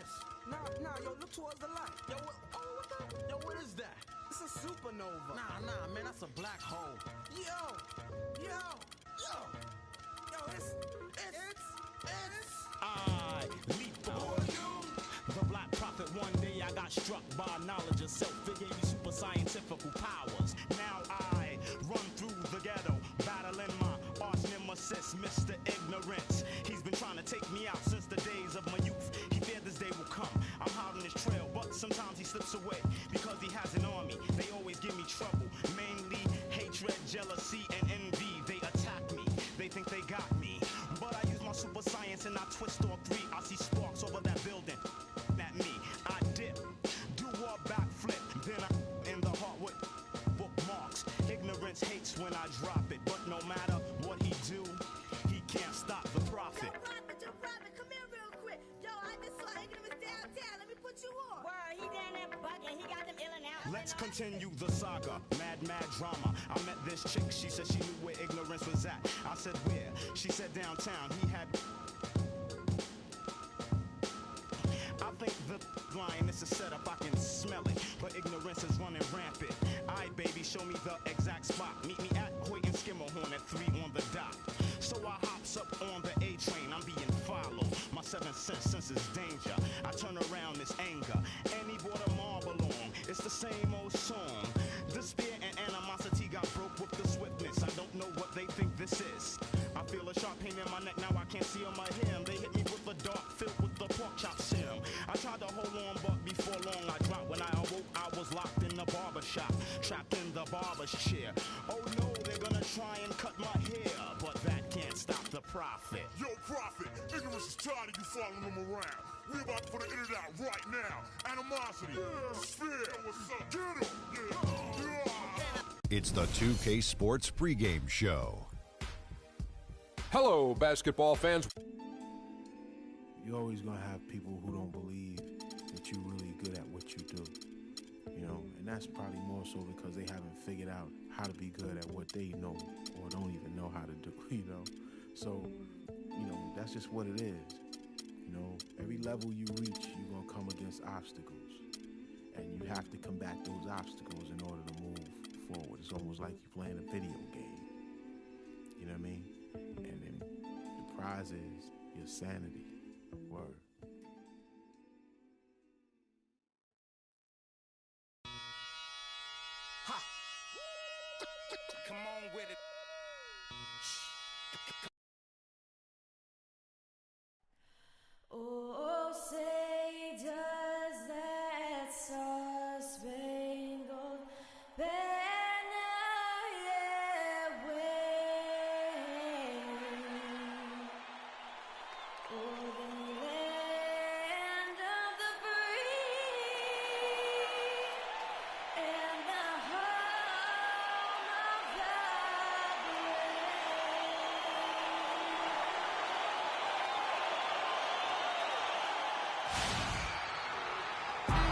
this? Nah, yo, look towards the light. Yo, what is that? It's a supernova. Nah, man, that's a black hole. Yo, it's I leap on you. The Black Prophet, one day I got struck by knowledge of self. It gave me super scientific powers. Now I run through the ghetto, battling my arch nemesis, Mr. Ignorance. He's been trying to take me out since the days of my youth. He feared this day will come. I'm hot on his trail, but sometimes he slips away because he has an army. They always give me trouble, mainly hatred, jealousy, and envy. They attack me, they think they got me, but I use my super science and I twist all three. I see sparks over that building at me. I dip, do a backflip, then I in the heart with bookmarks. Ignorance hates when I drop it, but no matter what he do, he can't stop the prophet. Yo, prophet, come here real quick. Yo, I just saw Ignorance downtown. Let me put you on. Word, he down there bugging. He got them ill and out. Let's continue the saga, mad drama. I met this chick, she said she knew where Ignorance was at. I said where? She said downtown. He had... I think the line is a setup, I can smell it, but Ignorance is running rampant. Aight, baby, show me the exact spot. Meet me at Hoyt and Skimmerhorn at 3 on the dot. So I hops up on the A train, I'm being followed. My 7th senses danger. I turn around, it's anger. And he brought a marble along. It's the same old song. Despair and animosity got broke with the swiftness. I don't know what they think this is. I feel a sharp pain in my neck, now I can't see on my hem. They hit me with a dart filled with the pork chop serum. I tried to hold on, but before long I dropped. When I awoke, I was locked in the barber shop, trapped in the barber's chair. Oh no, they're gonna try and cut my hair, but that can't stop the prophet. Yo, Prophet, Ignorance is tired of you following him around. We about to put an internet out right now. Animosity, Sphere, what's up? Get him, yeah. It's the 2K Sports pregame show. Hello, basketball fans. You're always going to have people who don't believe that you're really good at what you do, you know, and that's probably more so because they haven't figured out how to be good at what they know or don't even know how to do, you know. So, you know, that's just what it is. You know, every level you reach, you're going to come against obstacles, and you have to combat those obstacles in order to move forward. It's almost like you're playing a video game, you know what I mean? And then the prize is your sanity. Word. Ha! Come on with it. Oh, say does that star-spangled banner yet wave o'er the land of the free and the home of the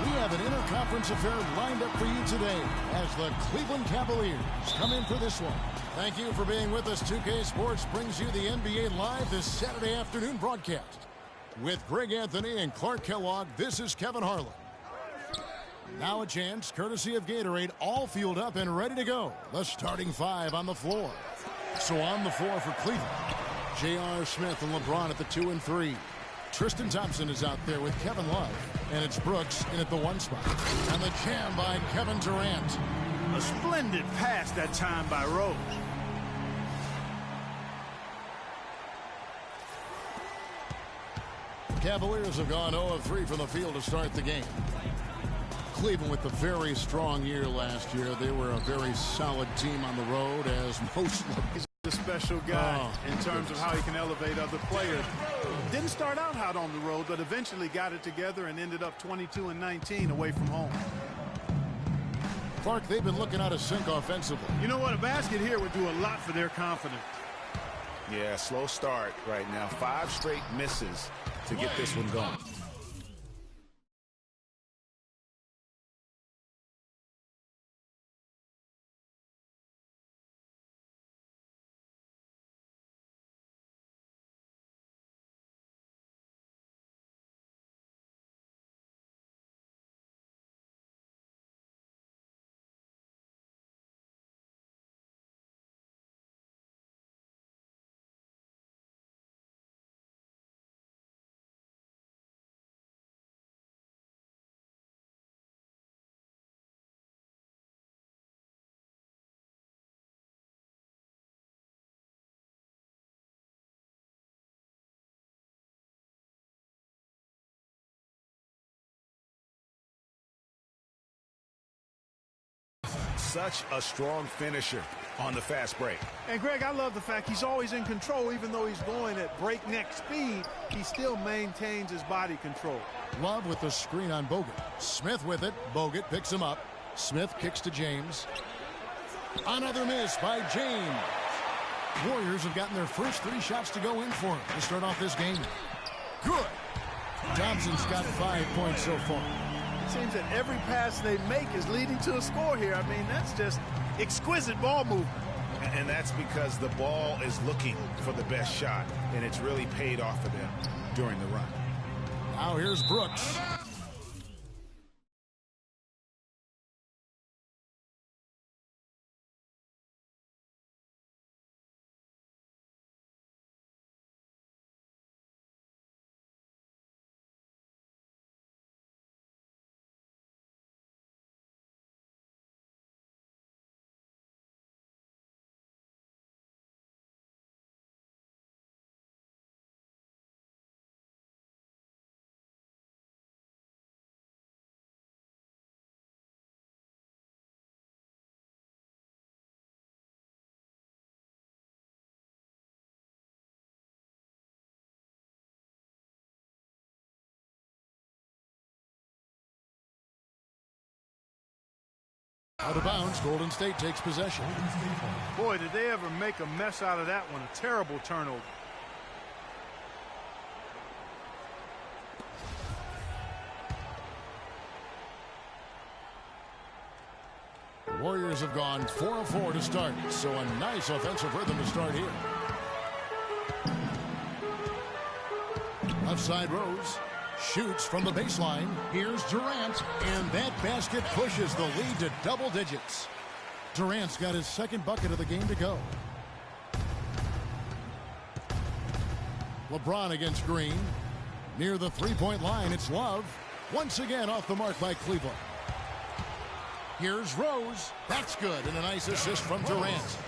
We have an interconference affair lined up for you today as the Cleveland Cavaliers come in for this one. Thank you for being with us. 2K Sports brings you the NBA Live this Saturday afternoon broadcast. With Greg Anthony and Clark Kellogg, this is Kevin Harlan. Now a chance, courtesy of Gatorade, all fueled up and ready to go. The starting 5 on the floor. So on the floor for Cleveland, J.R. Smith and LeBron at the 2 and 3. Tristan Thompson is out there with Kevin Love, and it's Brooks in at the 1 spot. And the jam by Kevin Durant. A splendid pass that time by Rose. Cavaliers have gone 0 of 3 from the field to start the game. Cleveland with a very strong year last year. They were a very solid team on the road, as most He's a special guy in terms of how he can elevate other players. Didn't start out hot on the road, but eventually got it together and ended up 22 and 19 away from home. Clark, they've been looking out of sync offensively. You know what? A basket here would do a lot for their confidence. Yeah, slow start right now. 5 straight misses to get this one going. such a strong finisher on the fast break. And, Greg, I love the fact he's always in control. Even though he's going at breakneck speed, he still maintains his body control. Love with the screen on Bogut. Smith with it. Bogut picks him up. Smith kicks to James. Another miss by James. Warriors have gotten their first 3 shots to go in for him to start off this game. Good. Thompson's got 5 points so far. It seems that every pass they make is leading to a score here. I mean, that's just exquisite ball movement. And that's because the ball is looking for the best shot, and it's really paid off for them during the run. Now here's Brooks. Out of bounds, Golden State takes possession. Boy, did they ever make a mess out of that one. A terrible turnover. The Warriors have gone 4 of 4 to start, so a nice offensive rhythm to start here. Left side Rose. Shoots from the baseline. Here's Durant, and that basket pushes the lead to double digits. Durant's got his second bucket of the game to go. LeBron against Green. Near the three-point line, it's Love. Once again off the mark by Cleveland. Here's Rose. That's good, and a nice assist from Durant.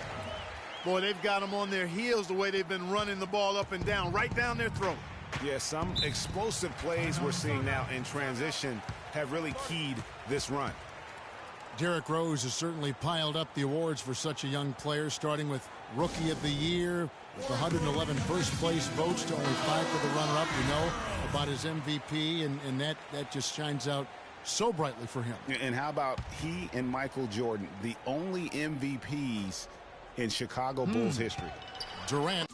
Boy, they've got them on their heels the way they've been running the ball up and down, right down their throat. Yeah, some explosive plays we're seeing now in transition have really keyed this run. Derrick Rose has certainly piled up the awards for such a young player, starting with Rookie of the Year, with 111 first-place votes to only 5 for the runner-up. We know about his MVP, and that just shines out so brightly for him. And how about he and Michael Jordan, the only MVPs in Chicago Bulls history? Durant.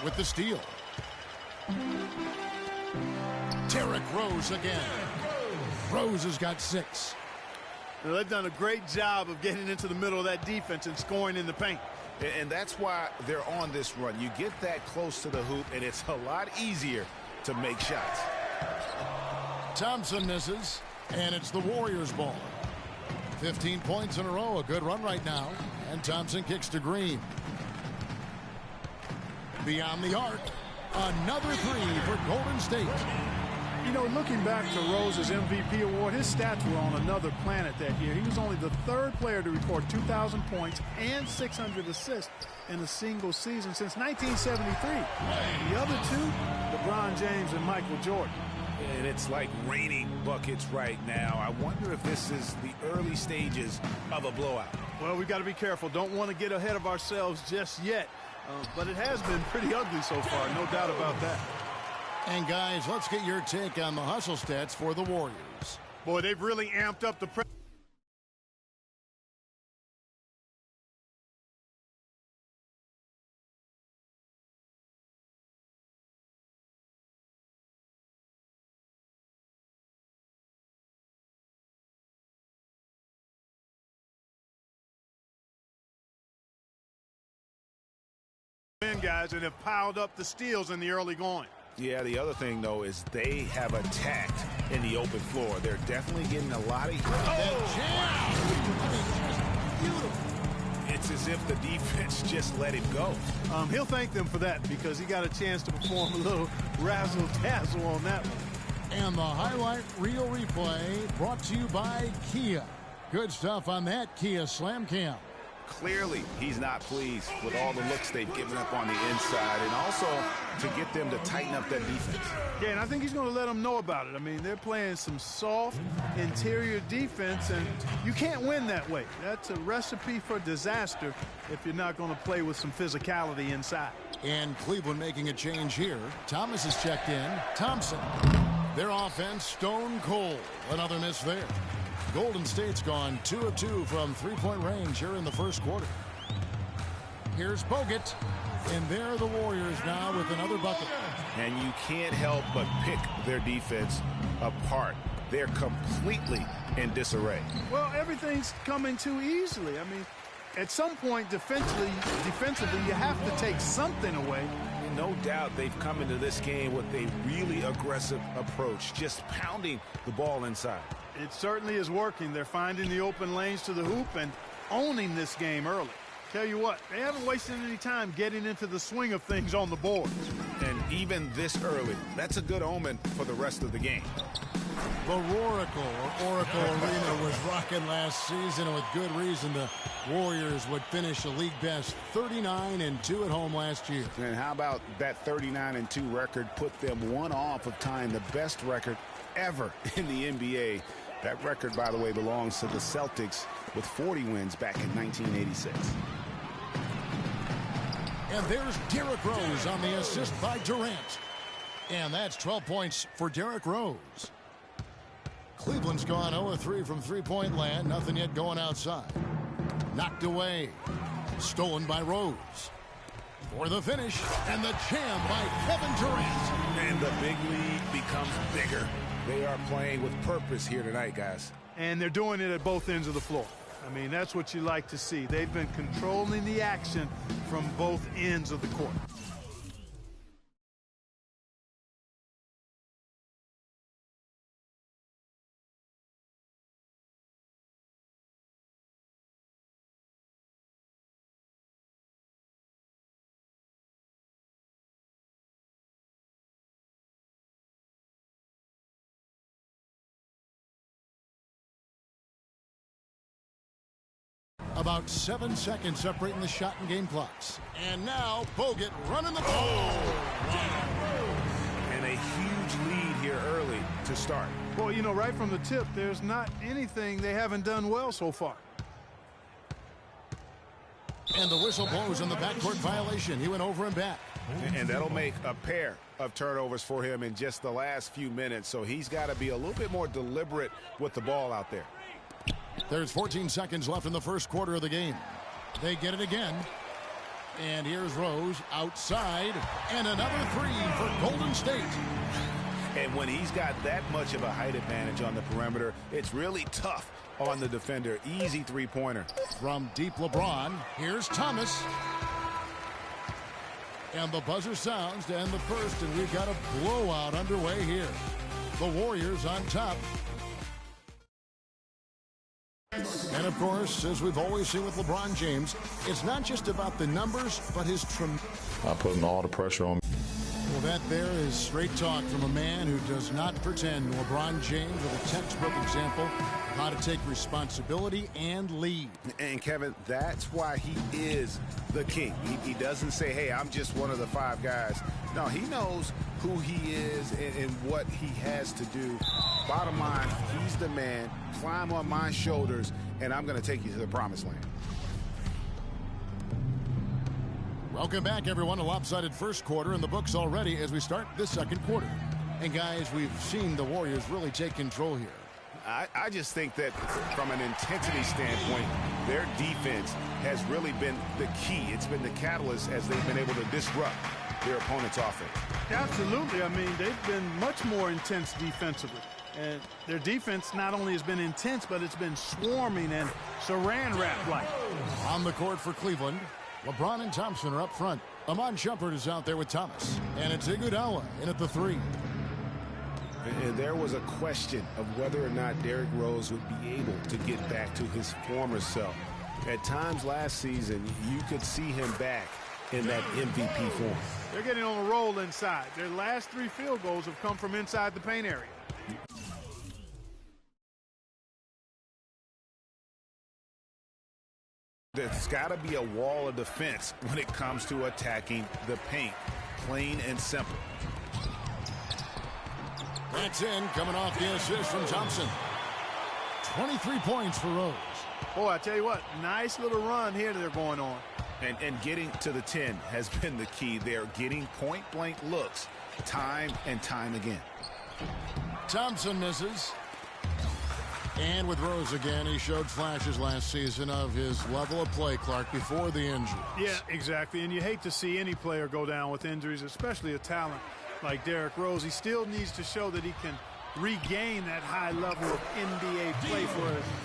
With the steal. Derrick Rose again. Rose has got 6. Now, they've done a great job of getting into the middle of that defense and scoring in the paint. And that's why they're on this run. You get that close to the hoop, and it's a lot easier to make shots. Thompson misses, and it's the Warriors' ball. 15 points in a row, a good run right now. And Thompson kicks to Green. Beyond the arc, another 3 for Golden State. You know, looking back to Rose's MVP award, his stats were on another planet that year. He was only the 3rd player to record 2,000 points and 600 assists in a single season since 1973. The other 2, LeBron James and Michael Jordan. And it's like raining buckets right now. I wonder if this is the early stages of a blowout. Well, we've got to be careful. Don't want to get ahead of ourselves just yet. But it has been pretty ugly so far, no doubt about that. And, guys, let's get your take on the hustle stats for the Warriors. Boy, they've really amped up the pressure. Guys, and have piled up the steals in the early going. Yeah, the other thing, though, is they have attacked in the open floor. They're definitely getting a lot of... Beautiful. It's as if the defense just let him go. He'll thank them for that because he got a chance to perform a little razzle-dazzle on that one. And the highlight reel replay brought to you by Kia. Good stuff on that Kia Slam Cam. Clearly, he's not pleased with all the looks they've given up on the inside, and also to get them to tighten up that defense. Yeah, and I think he's going to let them know about it. I mean, they're playing some soft interior defense, and you can't win that way. That's a recipe for disaster if you're not going to play with some physicality inside. And Cleveland making a change here. Thomas is checked in. Thompson. Their offense stone cold. Another miss there. Golden State's gone 2 of 2 from three-point range here in the first quarter. Here's Bogut. And there the Warriors now with another bucket. And you can't help but pick their defense apart. They're completely in disarray. Well, everything's coming too easily. I mean, at some point defensively, you have to take something away. No doubt they've come into this game with a really aggressive approach, just pounding the ball inside. It certainly is working. They're finding the open lanes to the hoop and owning this game early. Tell you what, they haven't wasted any time getting into the swing of things on the boards. And even this early, that's a good omen for the rest of the game. The Oracle Arena was rocking last season, and with good reason. The Warriors would finish a league best 39-2 at home last year. And how about that 39-2 record put them one off of tying the best record ever in the NBA. That record, by the way, belongs to the Celtics with 40 wins back in 1986. And there's Derrick Rose on the assist by Durant. And that's 12 points for Derrick Rose. Cleveland's gone 0-3 from three-point land. Nothing yet going outside. Knocked away. Stolen by Rose. For the finish. And the jam by Kevin Durant. And the big lead becomes bigger. They are playing with purpose here tonight, guys. And they're doing it at both ends of the floor. I mean, that's what you like to see. They've been controlling the action from both ends of the court. About 7 seconds separating the shot and game clocks. And now Bogut running the ball. And a huge lead here early to start. Well, you know, right from the tip, there's not anything they haven't done well so far. And the whistle blows on the backcourt violation. He went over and back. And that'll make a pair of turnovers for him in just the last few minutes. So he's got to be a little bit more deliberate with the ball out there. There's 14 seconds left in the first quarter of the game. They get it again. And here's Rose outside. And another three for Golden State. And when he's got that much of a height advantage on the perimeter, it's really tough on the defender. Easy three-pointer. From deep LeBron, here's Thomas. And the buzzer sounds to end the first, and we've got a blowout underway here. The Warriors on top. And, of course, as we've always seen with LeBron James, it's not just about the numbers, but his putting all the pressure on me. Well, that there is straight talk from a man who does not pretend. LeBron James with a textbook example of how to take responsibility and lead. And, Kevin, that's why he is the king. He doesn't say, hey, I'm just one of the 5 guys. No, he knows who he is and what he has to do. Bottom line, he's the man. Climb on my shoulders, and I'm going to take you to the promised land. Welcome back, everyone. A lopsided first quarter in the books already as we start this second quarter. And, guys, we've seen the Warriors really take control here. I just think that from an intensity standpoint, their defense has really been the key. It's been the catalyst as they've been able to disrupt their opponent's offense. Absolutely. I mean, they've been much more intense defensively. And their defense not only has been intense, but it's been swarming and saran wrap-like. On the court for Cleveland, LeBron and Thompson are up front. Iman Shumpert is out there with Thomas. And it's Iguodala in at the 3. And there was a question of whether or not Derrick Rose would be able to get back to his former self. At times last season, you could see him back in that MVP form. They're getting on a roll inside. Their last 3 field goals have come from inside the paint area. There's got to be a wall of defense when it comes to attacking the paint. Plain and simple. That's in, coming off the assist from Thompson. 23 points for Rose. Boy, I tell you what, nice little run here they're going on. And getting to the 10 has been the key. They're getting point-blank looks time and time again. Thompson misses. And with Rose again, he showed flashes last season of his level of play, Clark, before the injury. Yeah, exactly. And you hate to see any player go down with injuries, especially a talent like Derrick Rose. He still needs to show that he can regain that high level of NBA play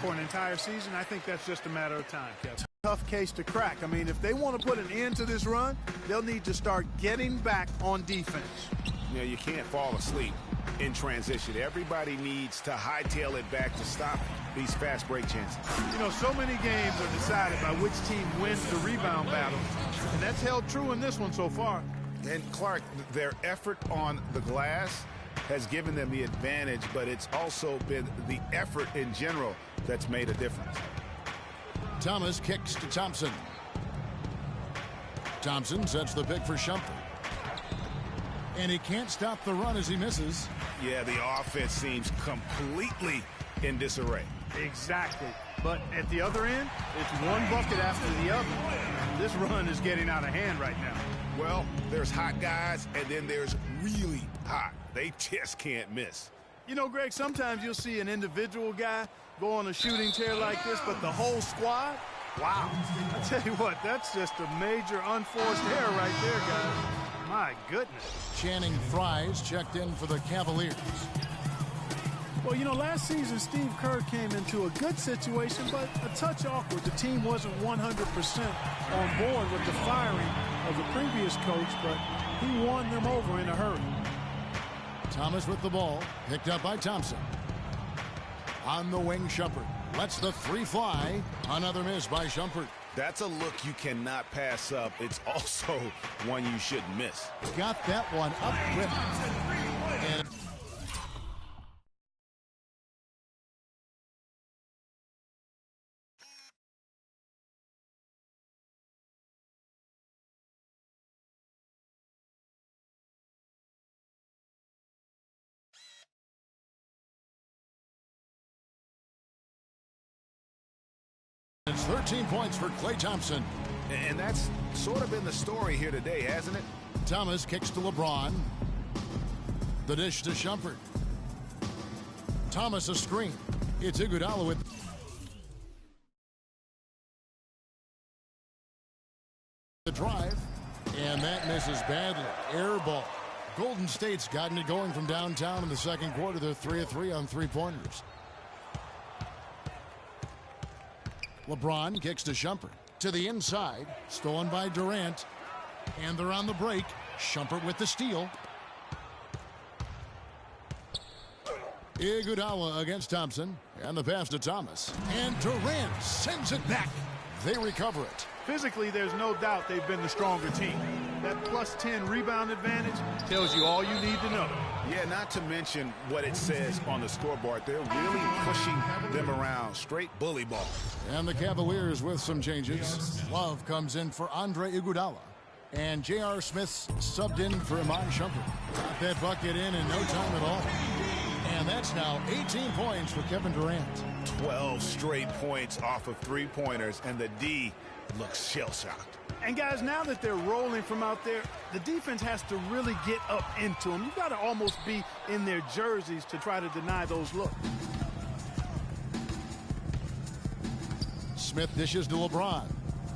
for an entire season. I think that's just a matter of time, Kevin. Tough case to crack. I mean, if they want to put an end to this run, they'll need to start getting back on defense. You know, you can't fall asleep in transition. Everybody needs to hightail it back to stop these fast break chances. You know, so many games are decided by which team wins the rebound battle, and that's held true in this one so far. And Clark, their effort on the glass has given them the advantage, but it's also been the effort in general that's made a difference. Thomas kicks to Thompson. Thompson sets the pick for Shumpert. And he can't stop the run as he misses. Yeah, the offense seems completely in disarray. Exactly. But at the other end, it's one bucket after the other. This run is getting out of hand right now. Well, there's hot guys, and then there's really hot. They just can't miss. You know, Greg, sometimes you'll see an individual guy go on a shooting tear like this, but the whole squad, wow. I tell you what, that's just a major unforced error right there, guys. My goodness. Channing Frye's checked in for the Cavaliers. Well, you know, last season, Steve Kerr came into a good situation, but a touch awkward. The team wasn't 100% on board with the firing of the previous coach, but he won them over in a hurry. Thomas with the ball, picked up by Thompson. On the wing, Shumpert lets the 3 fly. Another miss by Shumpert. That's a look you cannot pass up. It's also one you shouldn't miss. Got that one up quick. And it's 13 points for Klay Thompson. And that's sort of been the story here today, hasn't it? Thomas kicks to LeBron. The dish to Shumpert. Thomas a screen. It's Iguodala with the drive. And that misses badly. Air ball. Golden State's gotten it going from downtown in the second quarter. They're 3 of 3 on 3-pointers. LeBron kicks to Shumpert. To the inside. Stolen by Durant. And they're on the break. Shumpert with the steal. Iguodala against Thompson. And the pass to Thomas. And Durant sends it back. They recover it. Physically, there's no doubt they've been the stronger team. That plus 10 rebound advantage tells you all you need to know. Yeah, not to mention what it says on the scoreboard. They're really pushing them around. Straight bully ball. And the Cavaliers with some changes. Love comes in for Andre Iguodala. And J.R. Smith's subbed in for Iman Shumpert. Got that bucket in no time at all. And that's now 18 points for Kevin Durant. 12 straight points off of 3-pointers, and the D looks shell-shocked. And guys, now that they're rolling from out there, the defense has to really get up into them. You've got to almost be in their jerseys to try to deny those looks. Smith dishes to LeBron.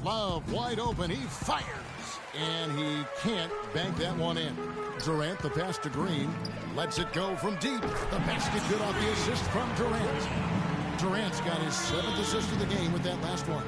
Love wide open. He fires. And he can't bank that one in. Durant, the pass to Green. Lets it go from deep. The basket good off the assist from Durant. Durant's got his 7th assist of the game with that last one.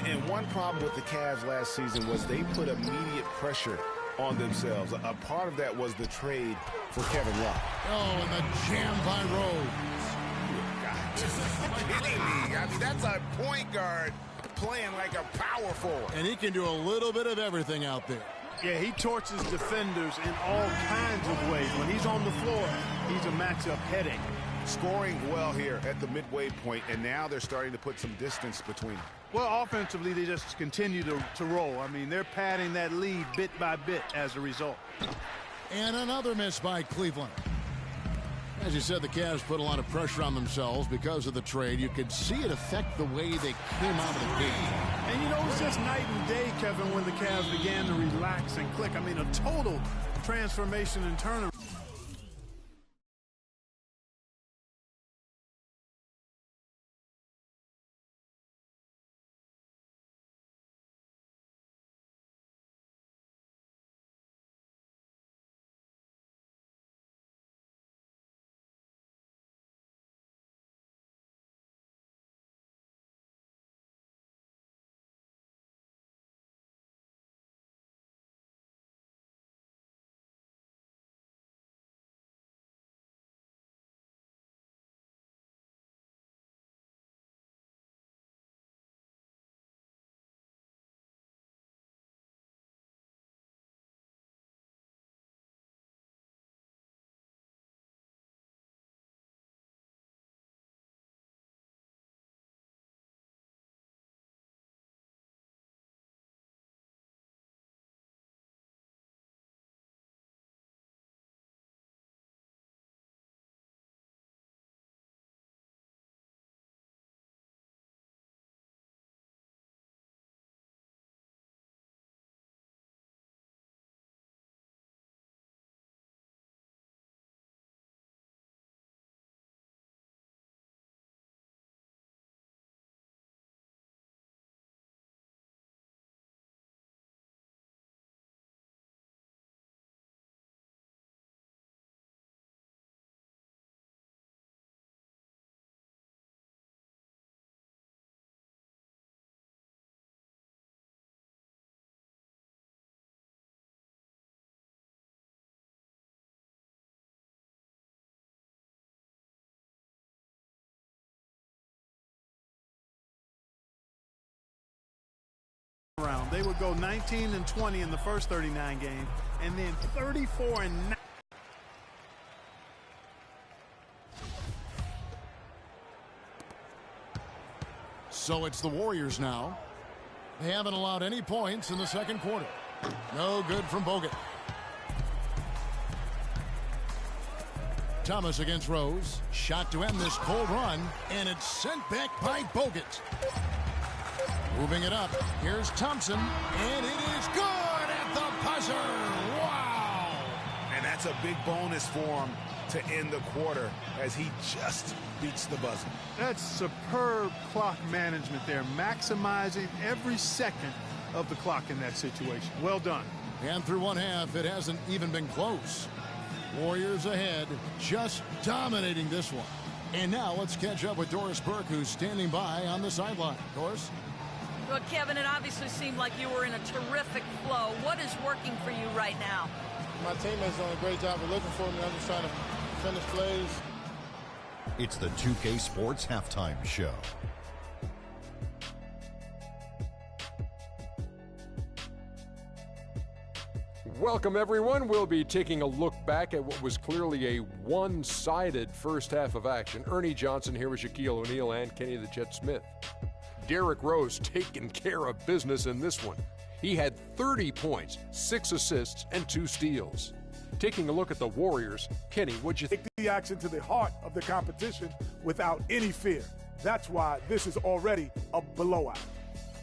And one problem with the Cavs last season was they put immediate pressure on themselves. A part of that was the trade for Kevin Love. Oh, and the jam by Rose. kidding me? I mean, that's a point guard playing like a power forward. And he can do a little bit of everything out there. Yeah, he torches defenders in all kinds of ways. When he's on the floor, he's a matchup headache. Scoring well here at the midway point, and now they're starting to put some distance between them. Well, offensively, they just continue to roll. I mean, they're padding that lead bit by bit as a result. And another miss by Cleveland. As you said, the Cavs put a lot of pressure on themselves because of the trade. You could see it affect the way they came out of the gate. And you know, it was just night and day, Kevin, when the Cavs began to relax and click. I mean, a total transformation and turnaround. They would go 19-20 in the first 39 games, and then 34-9. So it's the Warriors now. They haven't allowed any points in the second quarter. No good from Bogut. Thomas against Rose. Shot to end this cold run, and it's sent back by Bogut. Moving it up. Here's Thompson, and it is good at the buzzer. Wow! And that's a big bonus for him to end the quarter as he just beats the buzzer. That's superb clock management there, maximizing every second of the clock in that situation. Well done. And through one half, it hasn't even been close. Warriors ahead, just dominating this one. And now let's catch up with Doris Burke, who's standing by on the sideline. Doris? Well, Kevin, it obviously seemed like you were in a terrific flow. What is working for you right now? My teammates doing a great job of looking for me. I'm just trying to finish plays. It's the 2K Sports Halftime Show. Welcome, everyone. We'll be taking a look back at what was clearly a one-sided first half of action. Ernie Johnson here with Shaquille O'Neal and Kenny the Jet Smith. Derrick Rose taking care of business in this one. He had 30 points, 6 assists, and 2 steals. Taking a look at the Warriors, Kenny, what'd you think? Take the action to the heart of the competition without any fear. That's why this is already a blowout.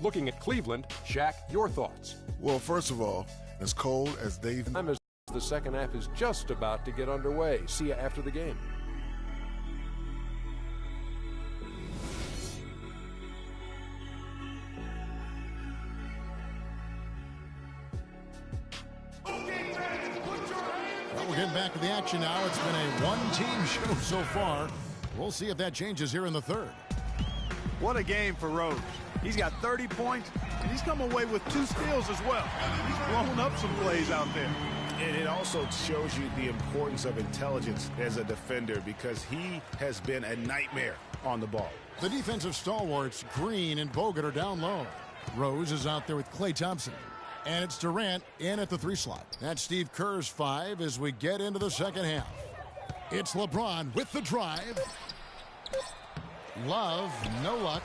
Looking at Cleveland, Shaq, your thoughts? Well, first of all, as cold as they've... The second half is just about to get underway. See you after the game. We're getting back to the action now. It's been a one-team show so far. We'll see if that changes here in the third. What a game for Rose. He's got 30 points, and he's come away with 2 steals as well. He's blown up some plays out there. And it also shows you the importance of intelligence as a defender because he has been a nightmare on the ball. The defensive stalwarts, Green and Bogut, are down low. Rose is out there with Klay Thompson. And it's Durant in at the 3 slot. That's Steve Kerr's 5 as we get into the second half. It's LeBron with the drive. Love, no luck.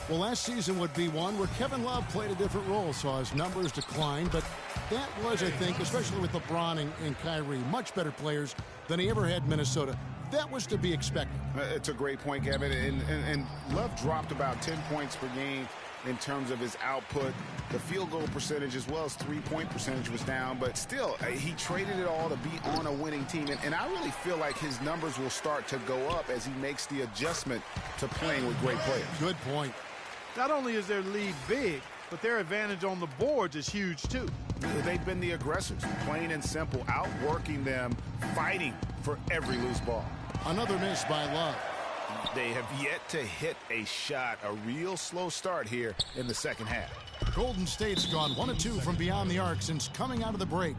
Well, last season would be one where Kevin Love played a different role, saw his numbers decline, but that was, I think, especially with LeBron and Kyrie, much better players than he ever had in Minnesota. That was to be expected. It's a great point, Kevin, and Love dropped about 10 points per game in terms of his output. The field goal percentage as well as three-point percentage was down, but still, he traded it all to be on a winning team, and I really feel like his numbers will start to go up as he makes the adjustment to playing with great players. Good point. Not only is their lead big, but their advantage on the boards is huge, too. They've been the aggressors, plain and simple, outworking them, fighting for every loose ball. Another miss by Love. They have yet to hit a shot, a real slow start here in the second half. Golden State's gone 1 of 2 from beyond the arc since coming out of the break.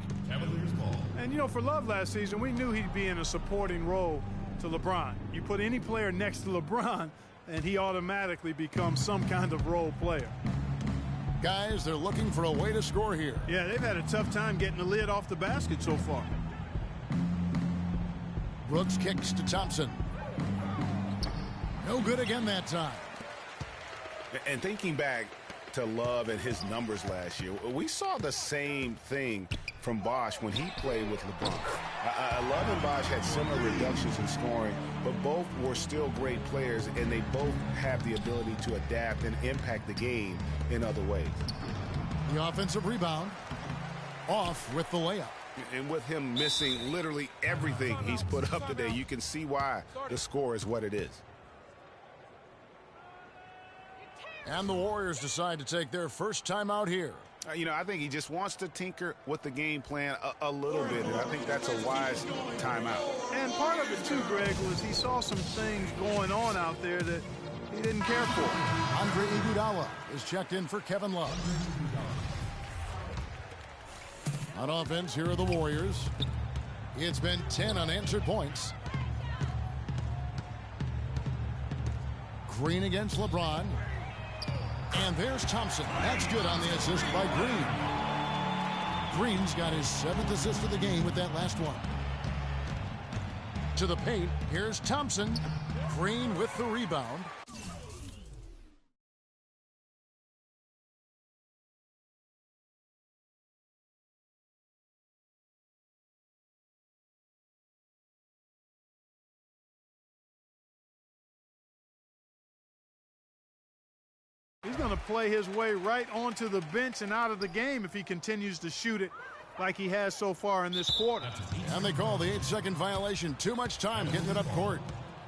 And, you know, for Love last season, we knew he'd be in a supporting role to LeBron. You put any player next to LeBron, and he automatically becomes some kind of role player. Guys, they're looking for a way to score here. Yeah, they've had a tough time getting the lid off the basket so far. Brooks kicks to Thompson. No good again that time. And thinking back to Love and his numbers last year, we saw the same thing from Bosh when he played with LeBron. Love and Bosh had similar reductions in scoring, but both were still great players, and they both have the ability to adapt and impact the game in other ways. The offensive rebound. Off with the layup. And with him missing literally everything he's put up today, you can see why the score is what it is. And the Warriors decide to take their first time out here. You know, I think he just wants to tinker with the game plan a little bit, and I think that's a wise timeout. And part of it, too, Greg, was he saw some things going on out there that he didn't care for. Andre Iguodala is checked in for Kevin Love. On offense, here are the Warriors. It's been 10 unanswered points. Green against LeBron. And there's Thompson. That's good on the assist by Green. Green's got his 7th assist of the game with that last one. To the paint, here's Thompson. Green with the rebound. He's going to play his way right onto the bench and out of the game if he continues to shoot it like he has so far in this quarter. And they call the 8-second violation. Too much time getting it up court.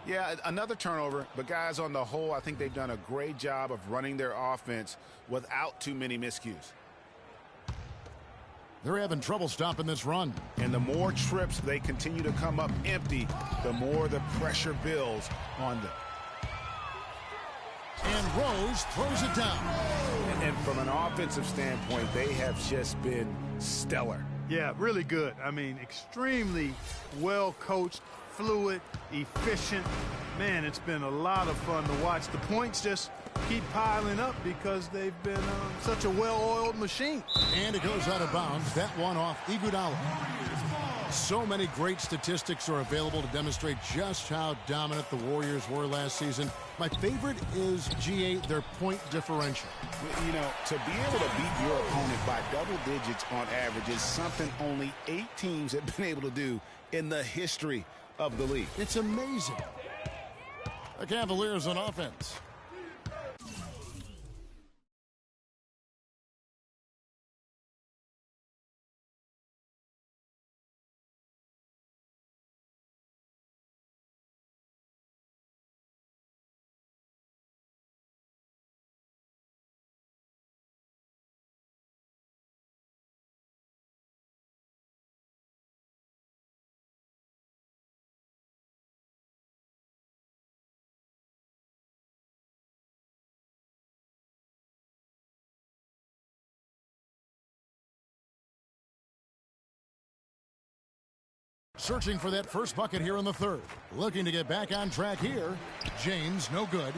Yeah, another turnover, but guys, on the whole, I think they've done a great job of running their offense without too many miscues. They're having trouble stopping this run. And the more trips they continue to come up empty, the more the pressure builds on them. And Rose throws it down. And from an offensive standpoint, they have just been stellar. Yeah, really good. I mean, extremely well coached, fluid, efficient. Man, it's been a lot of fun to watch. The points just keep piling up because they've been such a well-oiled machine. And it goes out of bounds. That one off Iguodala. So many great statistics are available to demonstrate just how dominant the Warriors were last season. My favorite is, GA, their point differential. You know, to be able to beat your opponent by double digits on average is something only 8 teams have been able to do in the history of the league. It's amazing. The Cavaliers on offense. searching for that first bucket here in the third. Looking to get back on track here. James, no good.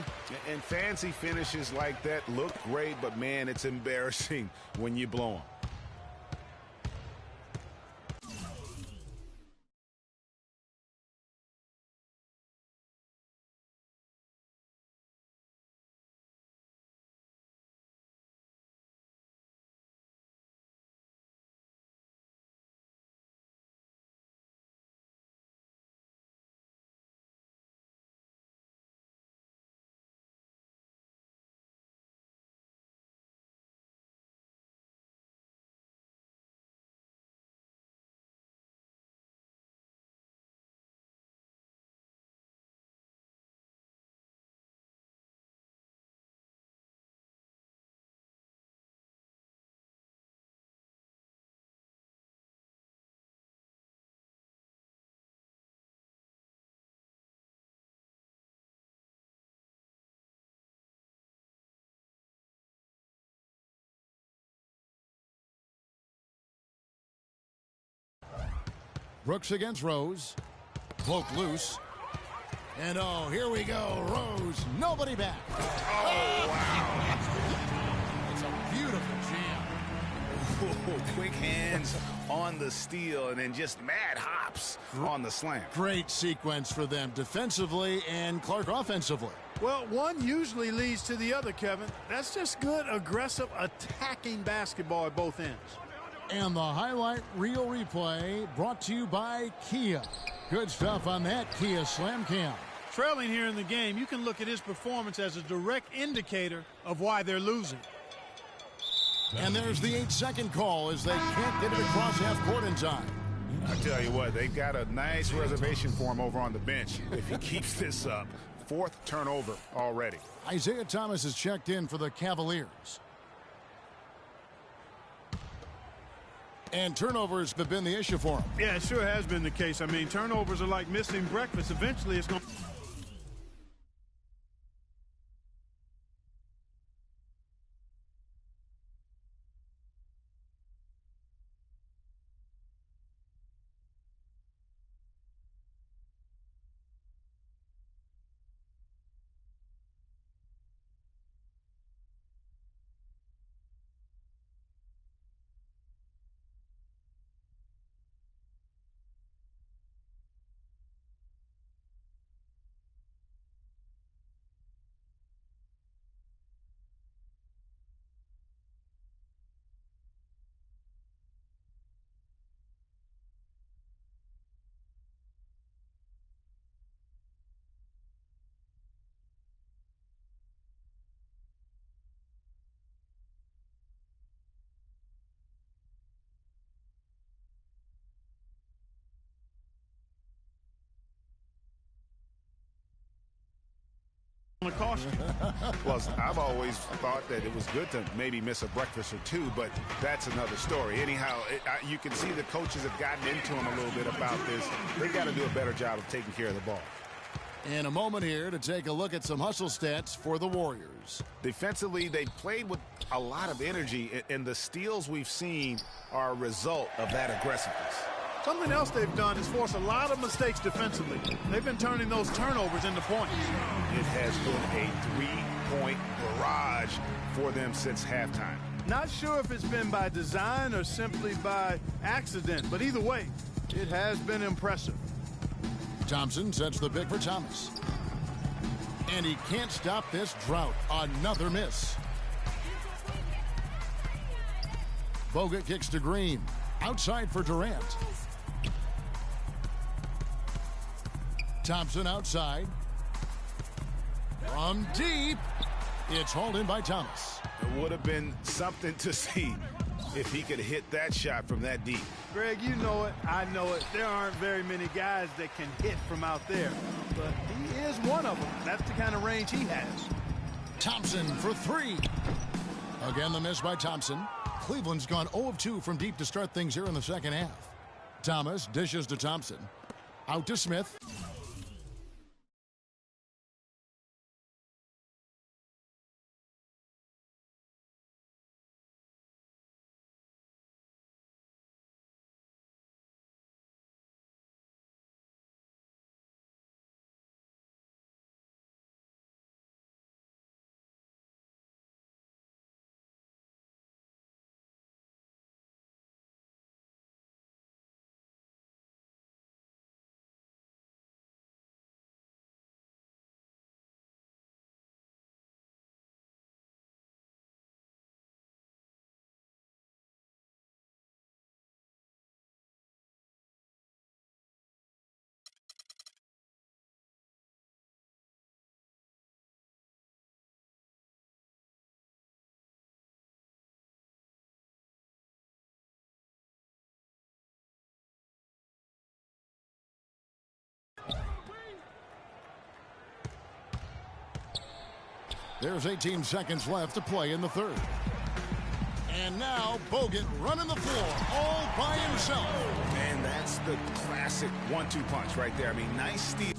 And fancy finishes like that look great, but man, it's embarrassing when you blow them. Brooks against Rose. Cloak loose. And oh, here we go. Rose, nobody back. Oh, wow. It's a beautiful jam. Ooh, quick hands on the steal and then just mad hops on the slam. Great sequence for them defensively and Clark offensively. Well, one usually leads to the other, Kevin. That's just good, aggressive, attacking basketball at both ends. And the highlight reel replay brought to you by Kia. Good stuff on that Kia Slam Cam. Trailing here in the game, you can look at his performance as a direct indicator of why they're losing. And there's the 8-second call as they can't get it across half court in time. I tell you what, they've got a nice reservation for him over on the bench. If he keeps this up, 4th turnover already. Isaiah Thomas is checked in for the Cavaliers. And turnovers have been the issue for him. Yeah, it sure has been the case. I mean, turnovers are like missing breakfast. Eventually, it's going to... Well, I've always thought that it was good to maybe miss a breakfast or two, but that's another story. Anyhow, you can see the coaches have gotten into him a little bit about this. They've got to do a better job of taking care of the ball. In a moment here to take a look at some hustle stats for the Warriors. Defensively, they played with a lot of energy, and the steals we've seen are a result of that aggressiveness. Something else they've done is force a lot of mistakes defensively. They've been turning those turnovers into points. It has been a three-point barrage for them since halftime. Not sure if it's been by design or simply by accident, but either way, it has been impressive. Thompson sets the pick for Thomas. And he can't stop this drought. Another miss. Bogut kicks to Green. Outside for Durant. Thompson outside. From deep. It's hauled in by Thomas. It would have been something to see if he could hit that shot from that deep. Greg, you know it. I know it. There aren't very many guys that can hit from out there. But he is one of them. That's the kind of range he has. Thompson for three. Again, the miss by Thompson. Cleveland's gone 0 of 2 from deep to start things here in the second half. Thomas dishes to Thompson. Out to Smith. There's 18 seconds left to play in the third. And now Bogut running the floor all by himself. And that's the classic 1-2 punch right there. I mean, nice steal.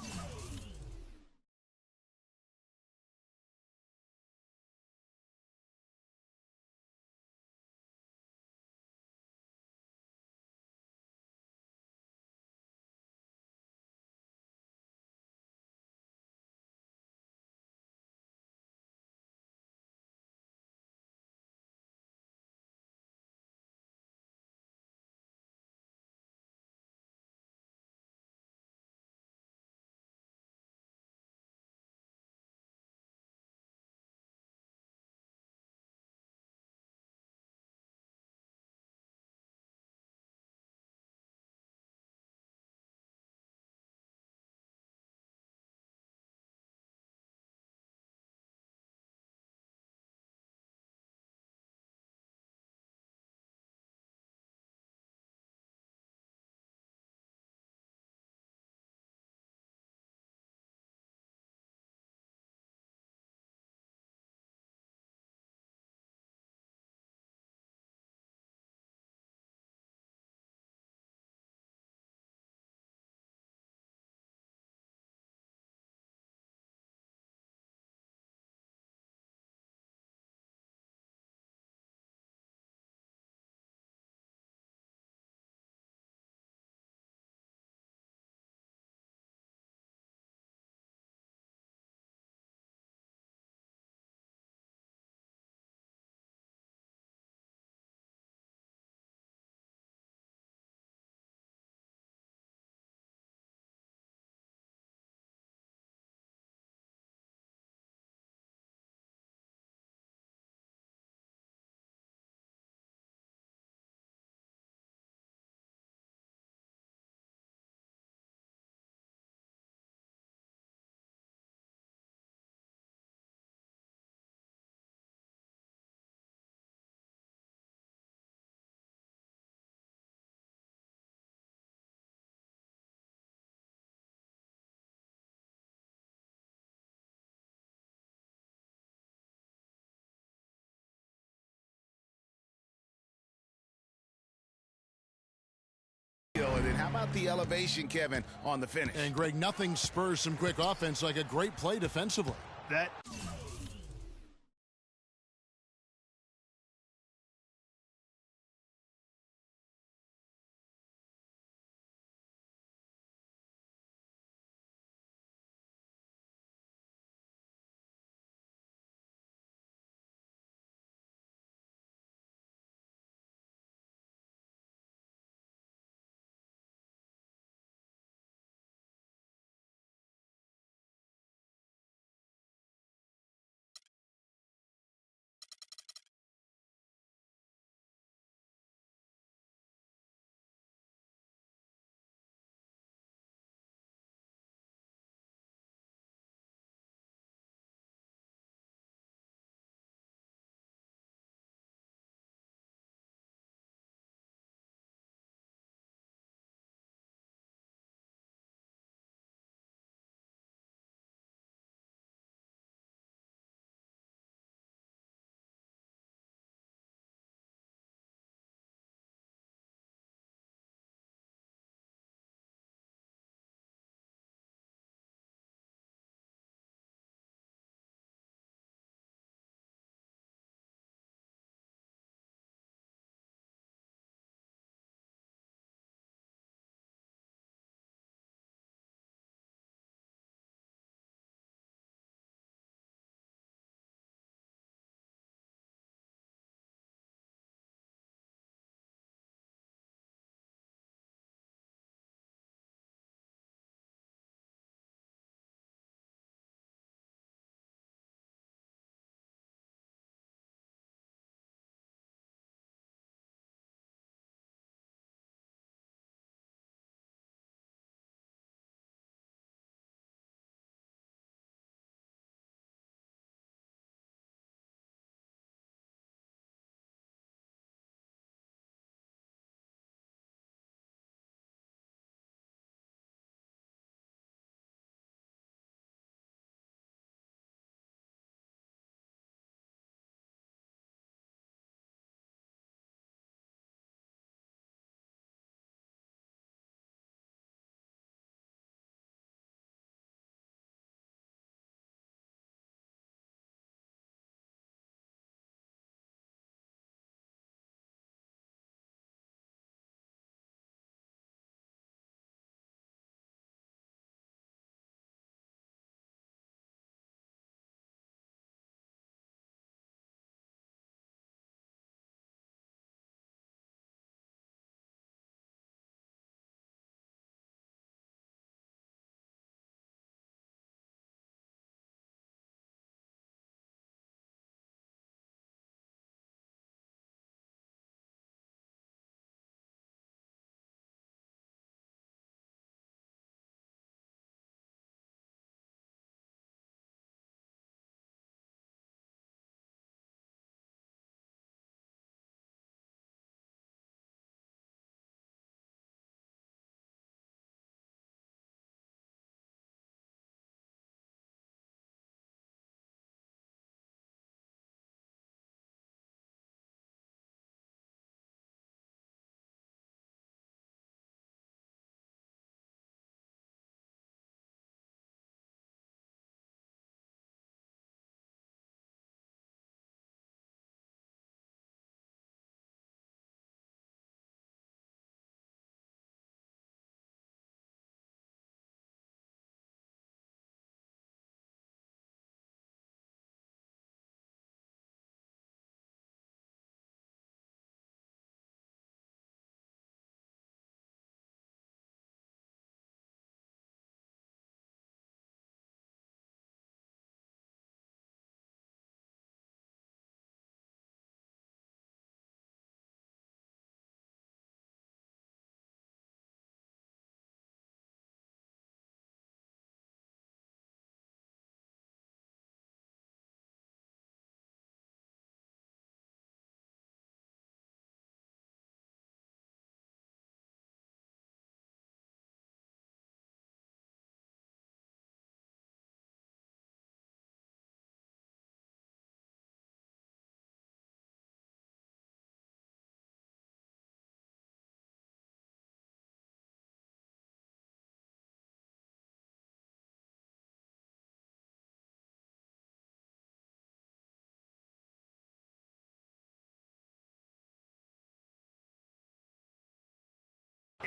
And then how about the elevation, Kevin, on the finish? And Greg, nothing spurs some quick offense like a great play defensively. That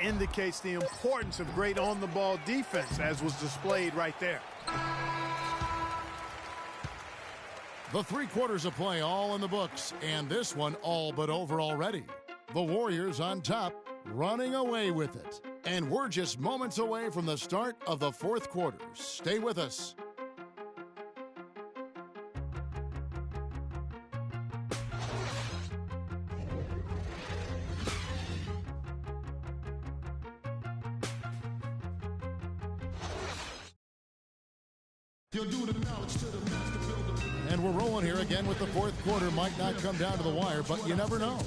indicates the importance of great on-the-ball defense, as was displayed right there. The 3 quarters of play all in the books, and this one all but over already. The Warriors on top, running away with it. And we're just moments away from the start of the 4th quarter. Stay with us. And we're rolling here again with the 4th quarter. Might not come down to the wire, but you never know.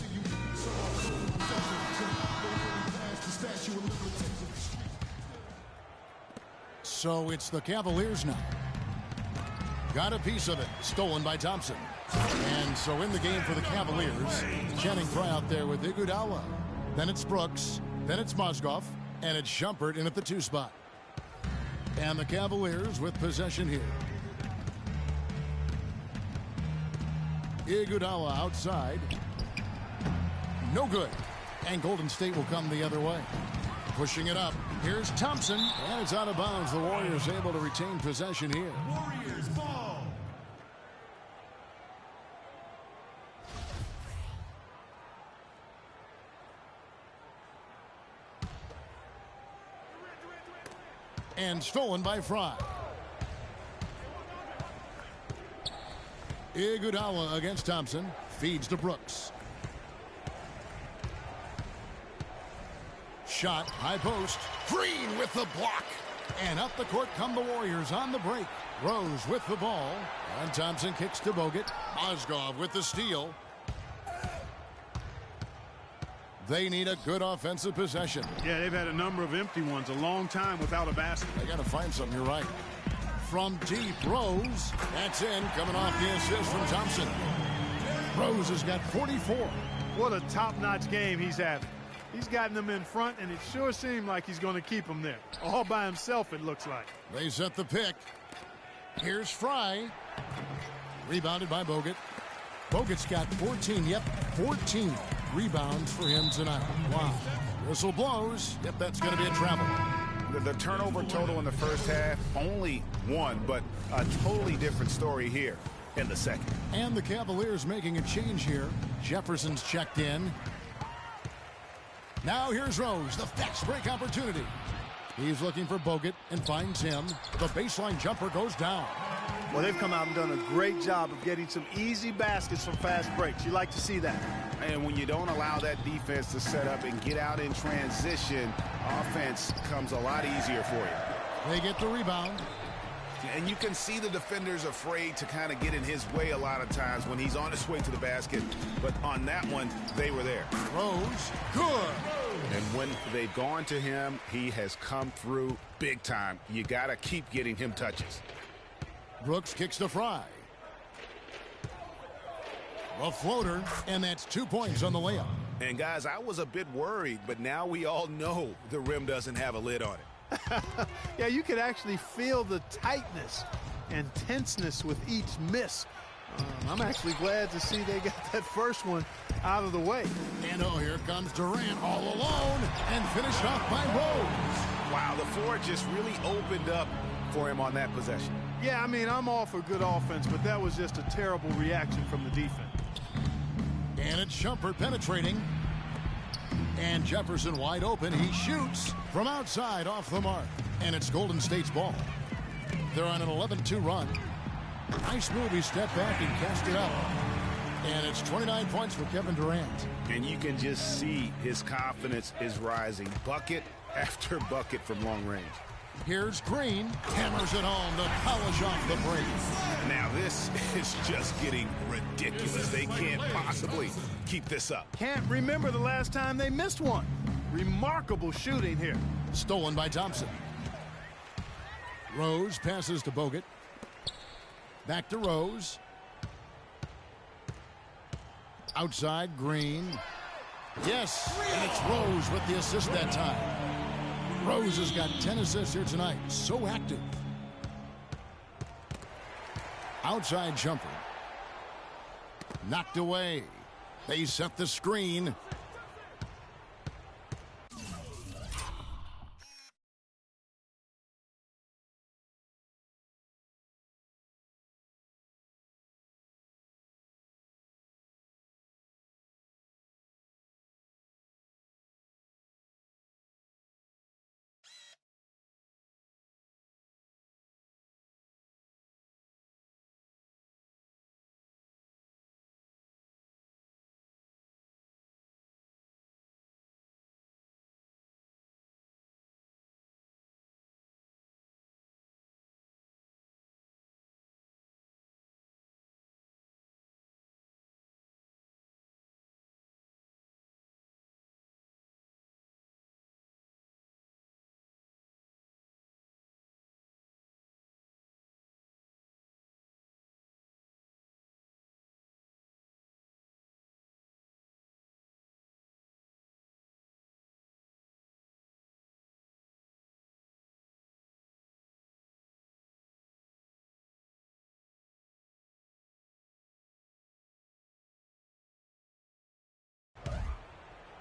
So it's the Cavaliers now. Got a piece of it. Stolen by Thompson. And so in the game for the Cavaliers, Channing Frye out there with Iguodala. Then it's Brooks. Then it's Mozgov. And it's Shumpert in at the 2 spot. And the Cavaliers with possession here. Iguodala outside. No good. And Golden State will come the other way. Pushing it up. Here's Thompson. And it's out of bounds. The Warriors able to retain possession here. Warriors ball. And stolen by Frye. Iguodala against Thompson. Feeds to Brooks. Shot, high post. Green with the block. And up the court come the Warriors on the break. Rose with the ball. And Thompson kicks to Bogut. Mozgov with the steal. They need a good offensive possession. Yeah, they've had a number of empty ones, a long time without a basket. They got to find something, you're right. From deep, Rose. That's in, coming off the assist from Thompson. Rose has got 44. What a top-notch game he's having. He's gotten them in front, and it sure seemed like he's going to keep them there. All by himself, it looks like. They set the pick. Here's Frye. Rebounded by Bogut. Bogut's got 14. Yep, 14 rebounds for him tonight. Wow. Whistle blows. Yep, that's going to be a travel. The turnover total in the first half, only 1, but a totally different story here in the second. And the Cavaliers making a change here. Jefferson's checked in. Now here's Rose, the fast break opportunity. He's looking for Bogut and finds him. The baseline jumper goes down. Well, they've come out and done a great job of getting some easy baskets from fast breaks. You like to see that. And when you don't allow that defense to set up and get out in transition, offense comes a lot easier for you. They get the rebound. And you can see the defenders afraid to kind of get in his way a lot of times when he's on his way to the basket. But on that one, they were there. Rose, good. And when they've gone to him, he has come through big time. You got to keep getting him touches. Brooks kicks to Frye. A floater, and that's 2 points on the layup. And guys, I was a bit worried, but now we all know the rim doesn't have a lid on it. Yeah, you could actually feel the tightness and tenseness with each miss. I'm actually glad to see they got that first one out of the way. And oh, here comes Durant all alone and finished off by Rose. Wow, the floor just really opened up for him on that possession. Yeah, I mean, I'm all for good offense, but that was just a terrible reaction from the defense. And it's Shumpert penetrating. And Jefferson wide open. He shoots from outside off the mark. And it's Golden State's ball. They're on an 11-2 run. Nice move. He stepped back and cast it up. And it's 29 points for Kevin Durant. And you can just see his confidence is rising. Bucket after bucket from long range. Here's Green. Hammers it home to polish off the break. Now this is just getting ridiculous. They can't possibly keep this up. Can't remember the last time they missed one. Remarkable shooting here. Stolen by Thompson. Rose passes to Bogut. Back to Rose. Outside, Green. Yes, and it's Rose with the assist that time. Rose has got 10 assists here tonight. So active. Outside jumper. Knocked away. They set the screen.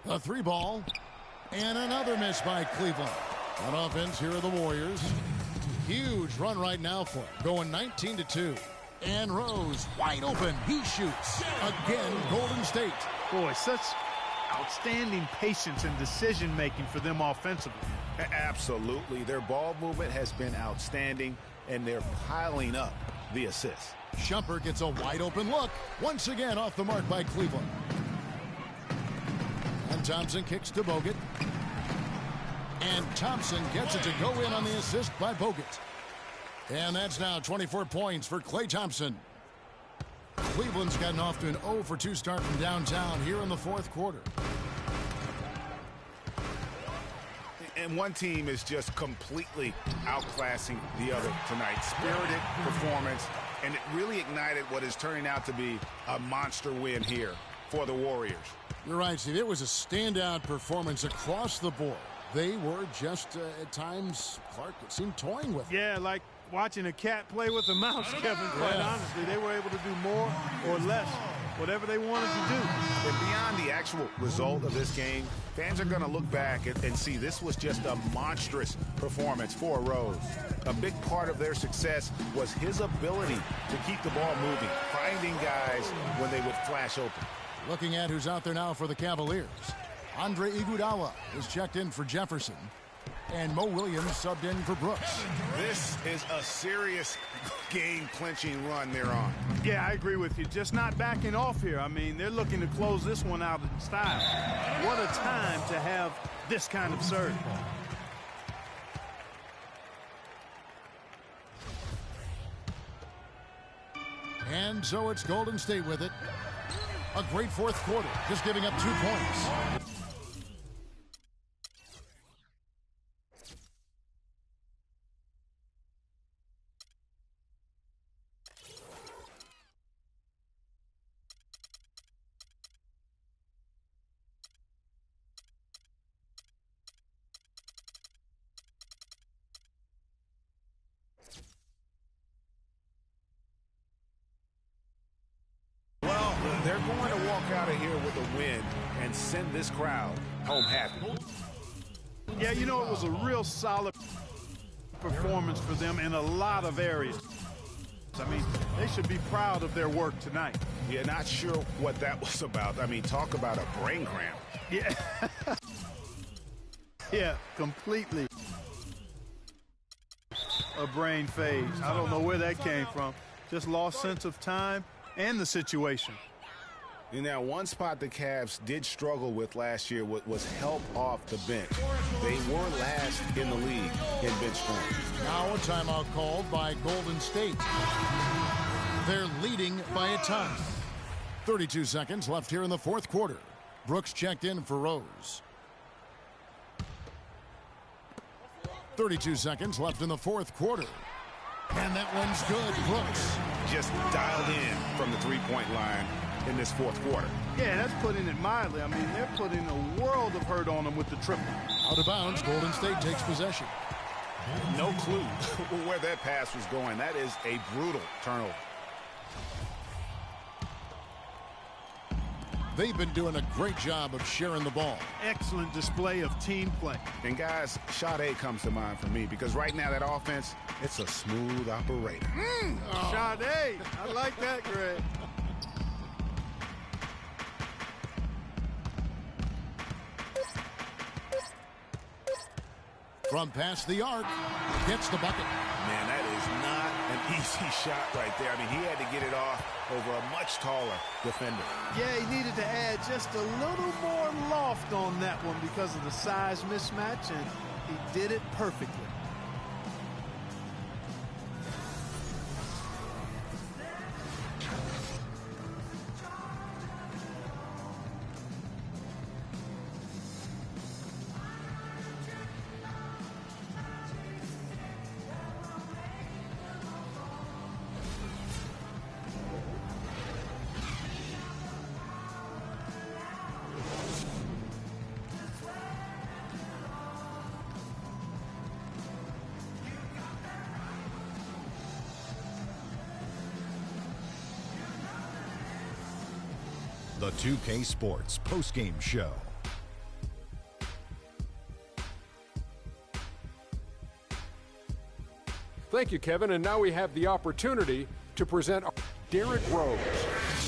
A 3-ball. And another miss by Cleveland. On offense, here are the Warriors. Huge run right now for him. Going 19-2. And Rose wide open. He shoots. Again, Golden State. Boy, such outstanding patience and decision-making for them offensively. Absolutely. Their ball movement has been outstanding, and they're piling up the assists. Shumpert gets a wide open look. Once again off the mark by Cleveland. And Thompson kicks to Bogut. And Thompson gets it to go in on the assist by Bogut. And that's now 24 points for Klay Thompson. Cleveland's gotten off to an 0-for-2 start from downtown here in the fourth quarter. And one team is just completely outclassing the other tonight. Spirited performance, and it really ignited what is turning out to be a monster win here for the Warriors. You're right, Steve. It was a standout performance across the board. They were just, at times, Clark, it seemed toying with it. Yeah, like watching a cat play with a mouse, Kevin, quite honestly. They were able to do more or less, whatever they wanted to do. And beyond the actual result of this game, fans are going to look back and see this was just a monstrous performance for Rose. A big part of their success was his ability to keep the ball moving, finding guys when they would flash open. Looking at who's out there now for the Cavaliers. Andre Iguodala is checked in for Jefferson. And Mo Williams subbed in for Brooks. This is a serious game-clinching run they're on. Yeah, I agree with you. Just not backing off here. I mean, they're looking to close this one out in style. What a time to have this kind of serve. And so it's Golden State with it. A great fourth quarter, just giving up 2 points. They're going to walk out of here with a win and send this crowd home happy. Yeah, you know, it was a real solid performance for them in a lot of areas. I mean, they should be proud of their work tonight. Yeah, not sure what that was about. I mean, talk about a brain cramp. Yeah. Yeah, completely. A brain phase. I don't know where that came from. Just lost sense of time and the situation. And now, one spot the Cavs did struggle with last year was help off the bench. They were last in the league in bench strength. Now a timeout called by Golden State. They're leading by a ton. 32 seconds left here in the fourth quarter. Brooks checked in for Rose. 32 seconds left in the fourth quarter. And that one's good. Brooks just dialed in from the three-point line in this fourth quarter. Yeah, that's putting it mildly. I mean, they're putting a world of hurt on them with the triple. Out of bounds, Golden State takes possession. No clue where that pass was going. That is a brutal turnover. They've been doing a great job of sharing the ball. Excellent display of team play. And guys, Sade comes to mind for me because right now that offense, it's a smooth operator. Sade, I like that, Greg. From past the arc, gets the bucket. Man, that is not an easy shot right there. I mean, he had to get it off over a much taller defender. Yeah, he needed to add just a little more loft on that one because of the size mismatch, and he did it perfectly. The 2K Sports postgame show. Thank you, Kevin. And now we have the opportunity to present Derrick Rose.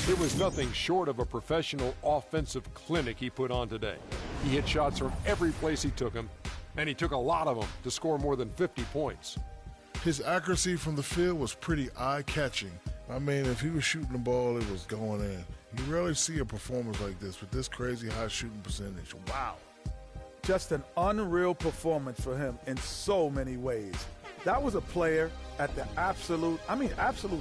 It was nothing short of a professional offensive clinic he put on today. He hit shots from every place he took them, and he took a lot of them to score more than 50 points. His accuracy from the field was pretty eye-catching. I mean, if he was shooting the ball, it was going in. You rarely see a performance like this with this crazy high shooting percentage. Wow. Just an unreal performance for him in so many ways. That was a player at the absolute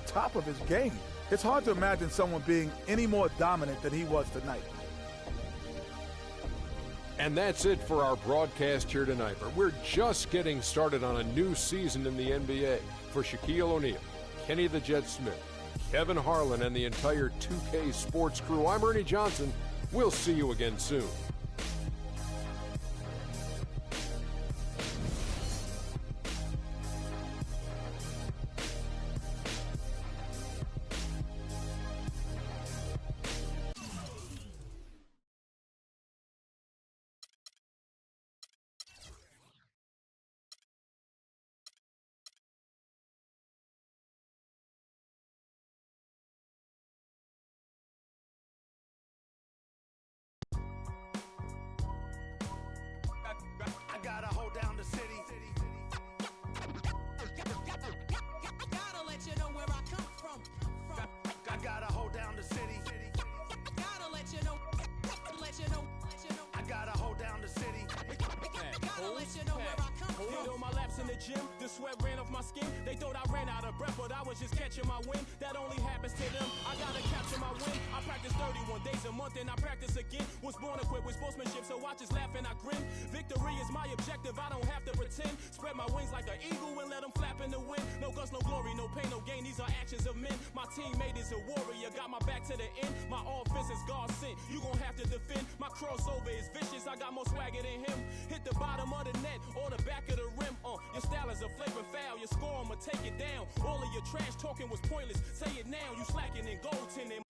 top of his game. It's hard to imagine someone being any more dominant than he was tonight. And that's it for our broadcast here tonight. But we're just getting started on a new season in the NBA. For Shaquille O'Neal, Kenny the Jet Smith, Kevin Harlan, and the entire 2K Sports crew, I'm Ernie Johnson. We'll see you again soon. I gotta hold down the city. Gotta let you know where I come from. I gotta hold down the city. Gotta let you know. I gotta hold down the city. Gotta let you know where I come from. Hit on my laps in the gym, the sweat ran off my skin. They thought I ran out of breath, but I was just catching my wind. That only happens to them. I gotta capture my win. I practice 31 days a month and I practice again. Was born equipped with sportsmanship, so I just laugh and I grin. Victory is my objective, I don't have to pretend. Spread my wings like an eagle and let them flap in the wind. No guts, no glory, no pain, no gain. These are actions of men. My teammate is a warrior, got my back to the end. My offense is God sent. You gon' have to defend. My crossover is vicious, I got more swagger than him. Hit the bottom of the net or the back of the rim. Your style is a flagrant foul. Your score, I'ma take it down. All of your trash talking was pointless. Say it now, you slacking in goaltending.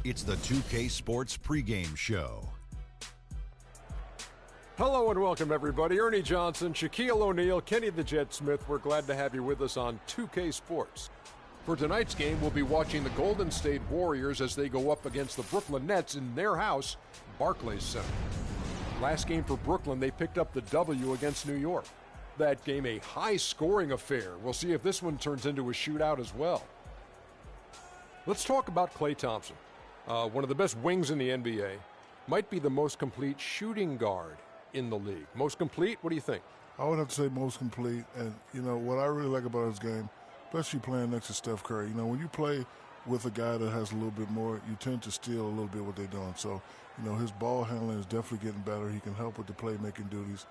It's the 2K Sports pregame show. Hello and welcome, everybody. Ernie Johnson, Shaquille O'Neal, Kenny the Jet Smith. We're glad to have you with us on 2K Sports. For tonight's game, we'll be watching the Golden State Warriors as they go up against the Brooklyn Nets in their house, Barclays Center. Last game for Brooklyn, they picked up the W against New York. That game, a high-scoring affair. We'll see if this one turns into a shootout as well. Let's talk about Klay Thompson. One of the best wings in the NBA. Might be the most complete shooting guard in the league. Most complete? What do you think? I would have to say most complete. And, you know, what I really like about his game, especially playing next to Steph Curry, you know, when you play with a guy that has a little bit more, you tend to steal a little bit what they're doing. So, you know, his ball handling is definitely getting better. He can help with the playmaking duties.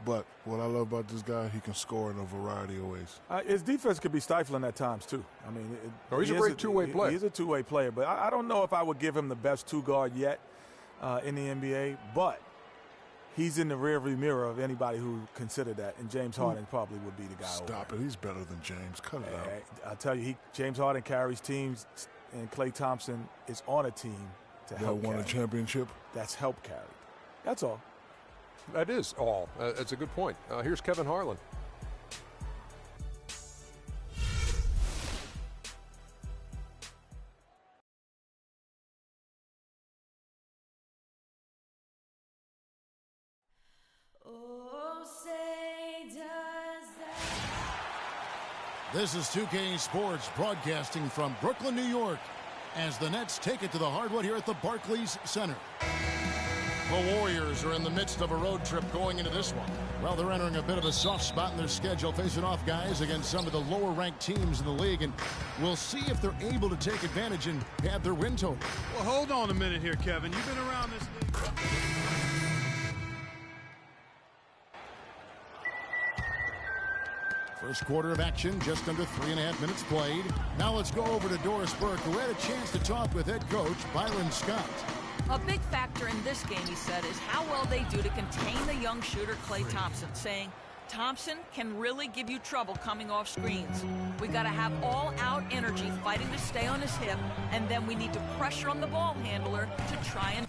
But what I love about this guy, he can score in a variety of ways. His defense could be stifling at times, too. I mean, he's a great two-way player. He's a two-way player. But I don't know if I would give him the best two-guard yet in the NBA. But he's in the rearview mirror of anybody who considered that. And James Harden probably would be the guy. Stop it. He's better than James. Cut it out. I'll tell you, James Harden carries teams, and Klay Thompson is on a team to help won a championship? That's help carry. That's all. That is all. That's a good point. Here's Kevin Harlan. This is 2K Sports broadcasting from Brooklyn, New York, as the Nets take it to the hardwood here at the Barclays Center. The Warriors are in the midst of a road trip going into this one. Well, they're entering a bit of a soft spot in their schedule, facing off guys against some of the lower-ranked teams in the league, and we'll see if they're able to take advantage and pad their win total. Well, hold on a minute here, Kevin. You've been around this league. First quarter of action, just under 3.5 minutes played. Now let's go over to Doris Burke, who had a chance to talk with head coach Byron Scott. A big factor in this game, he said, is how well they do to contain the young shooter Klay Thompson, saying Thompson can really give you trouble coming off screens. We got to have all-out energy fighting to stay on his hip, and then we need to pressure on the ball handler to try and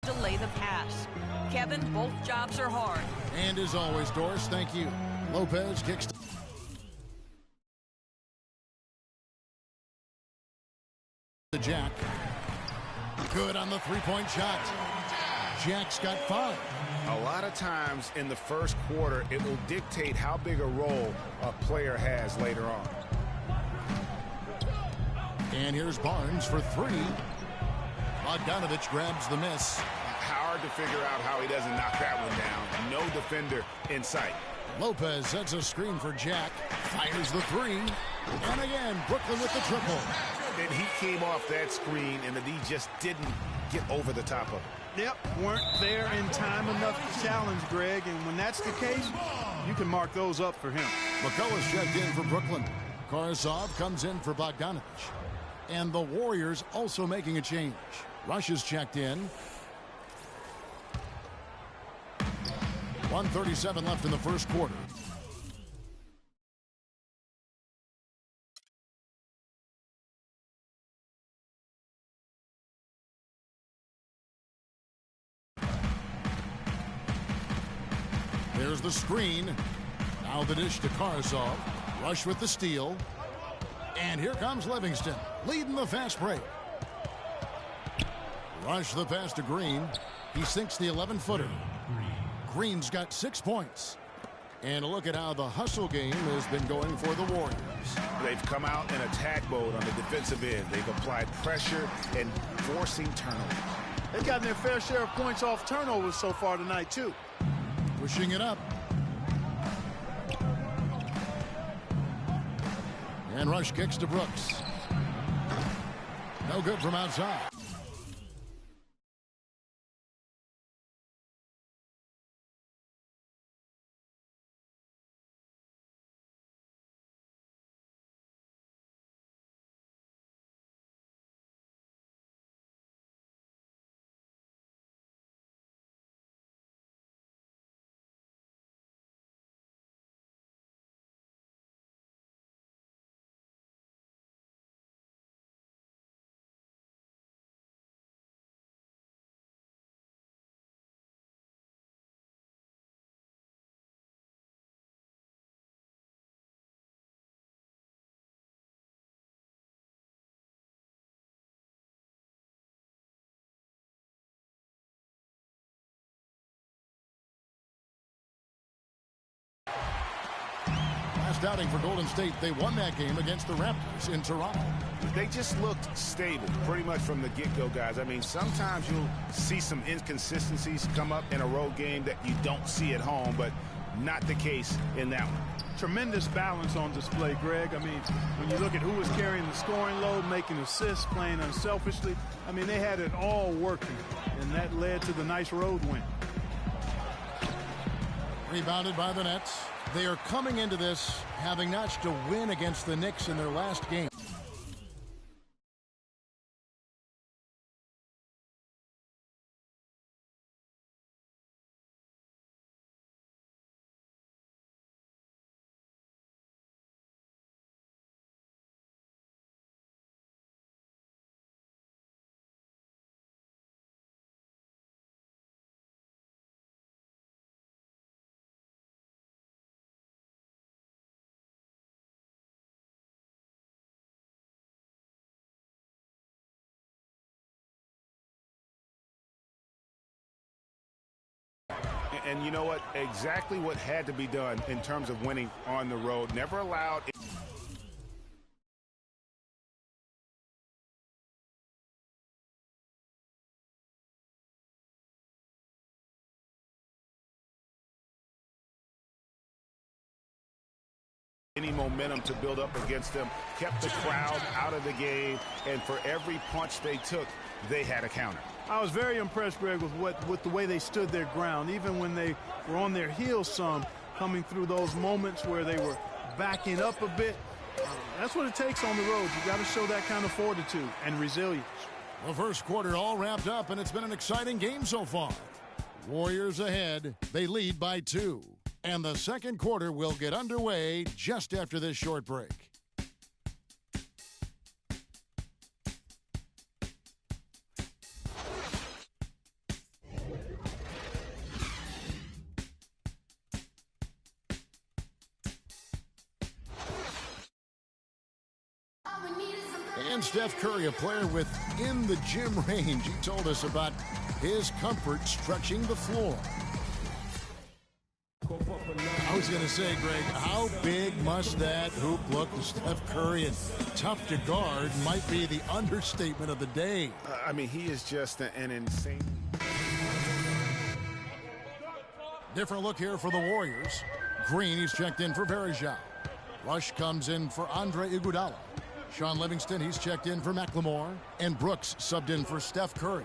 delay the pass. Kevin, both jobs are hard. And as always, Doris, thank you. Lopez kicks to Jack. Good on the three-point shot. Jack's got 5. A lot of times in the first quarter, it will dictate how big a role a player has later on. And here's Barnes for 3. Bogdanovich grabs the miss. Hard to figure out how he doesn't knock that one down. No defender in sight. Lopez sets a screen for Jack. Fires the 3. And again, Brooklyn with the triple. And he came off that screen, and the D just didn't get over the top of it. Yep, weren't there in time enough to challenge, Greg. And when that's the case, you can mark those up for him. McCullough's checked in for Brooklyn. Karsov comes in for Bogdanovich. And the Warriors also making a change. Rush is checked in. 1:37 left in the first quarter. There's the screen. Now the dish to Karsov. Rush with the steal. And here comes Livingston, leading the fast break. Rush the pass to Green. He sinks the 11-footer. Green's got 6 points. And look at how the hustle game has been going for the Warriors. They've come out in attack mode on the defensive end. They've applied pressure and forcing turnovers. They've gotten their fair share of points off turnovers so far tonight, too. Pushing it up. And Rush kicks to Brooks. No good from outside. first outing for Golden State. They won that game against the Raptors in Toronto. They just looked stable pretty much from the get-go, guys. I mean, sometimes you'll see some inconsistencies come up in a road game that you don't see at home, but not the case in that one. Tremendous balance on display, Greg. I mean, when you look at who was carrying the scoring load, making assists, playing unselfishly, I mean, they had it all working, and that led to the nice road win. Rebounded by the Nets. They are coming into this having notched a win against the Knicks in their last game. And you know what? Exactly what had to be done in terms of winning on the road. Never allowed any momentum to build up against them. Kept the crowd out of the game, and for every punch they took, they had a counter. I was very impressed, Greg, with the way they stood their ground, even when they were on their heels some, coming through those moments where they were backing up a bit. That's what it takes on the road. You got to show that kind of fortitude and resilience. The first quarter all wrapped up, and it's been an exciting game so far. Warriors ahead. They lead by 2. And the second quarter will get underway just after this short break. And Steph Curry, a player within the gym range. He told us about his comfort stretching the floor. I was going to say, Greg, how big must that hoop look to Steph Curry? And tough to guard might be the understatement of the day. I mean, he is just an insane. Different look here for the Warriors. Green, he's checked in for Varejao. Rush comes in for Andre Iguodala. Sean Livingston, he's checked in for McLemore. And Brooks subbed in for Steph Curry.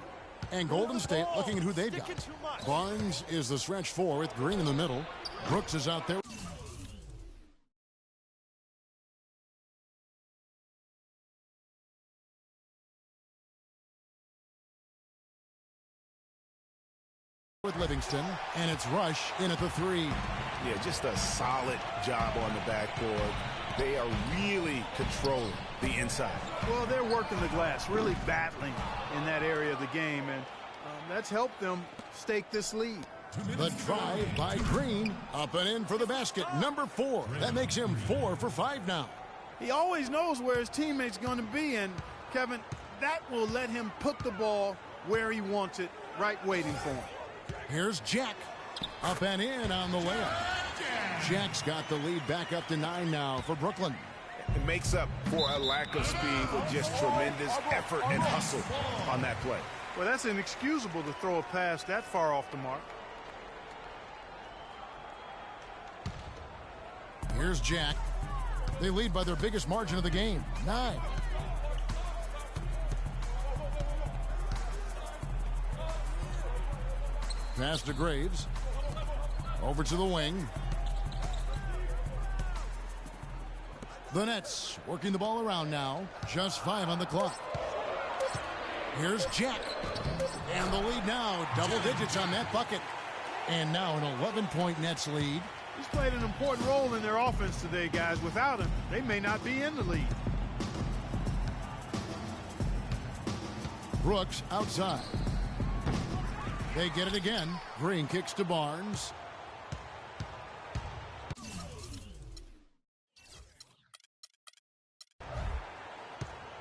And Golden State looking at who they've got. Barnes is the stretch 4 with Green in the middle. Brooks is out there. With Livingston, and it's Rush in at the 3. Yeah, just a solid job on the backboard. They are really controlling the inside. Well, they're working the glass, really battling in that area of the game, and that's helped them stake this lead. The drive by Green, up and in for the basket, number 4. That makes him 4 for 5 now. He always knows where his teammate's going to be, and Kevin, that will let him put the ball where he wants it, right waiting for him. Here's Jack, up and in on the layup. Jack's got the lead back up to 9 now for Brooklyn. It makes up for a lack of speed with just tremendous effort and hustle on that play. Well, that's inexcusable to throw a pass that far off the mark. Here's Jack. They lead by their biggest margin of the game, 9. Pass to Graves. Over to the wing. The Nets working the ball around now. Just 5 on the clock. Here's Jack. And the lead now, double digits on that bucket. And now an 11-point Nets lead. He's played an important role in their offense today, guys. Without him, they may not be in the lead. Brooks outside. They get it again. Green kicks to Barnes.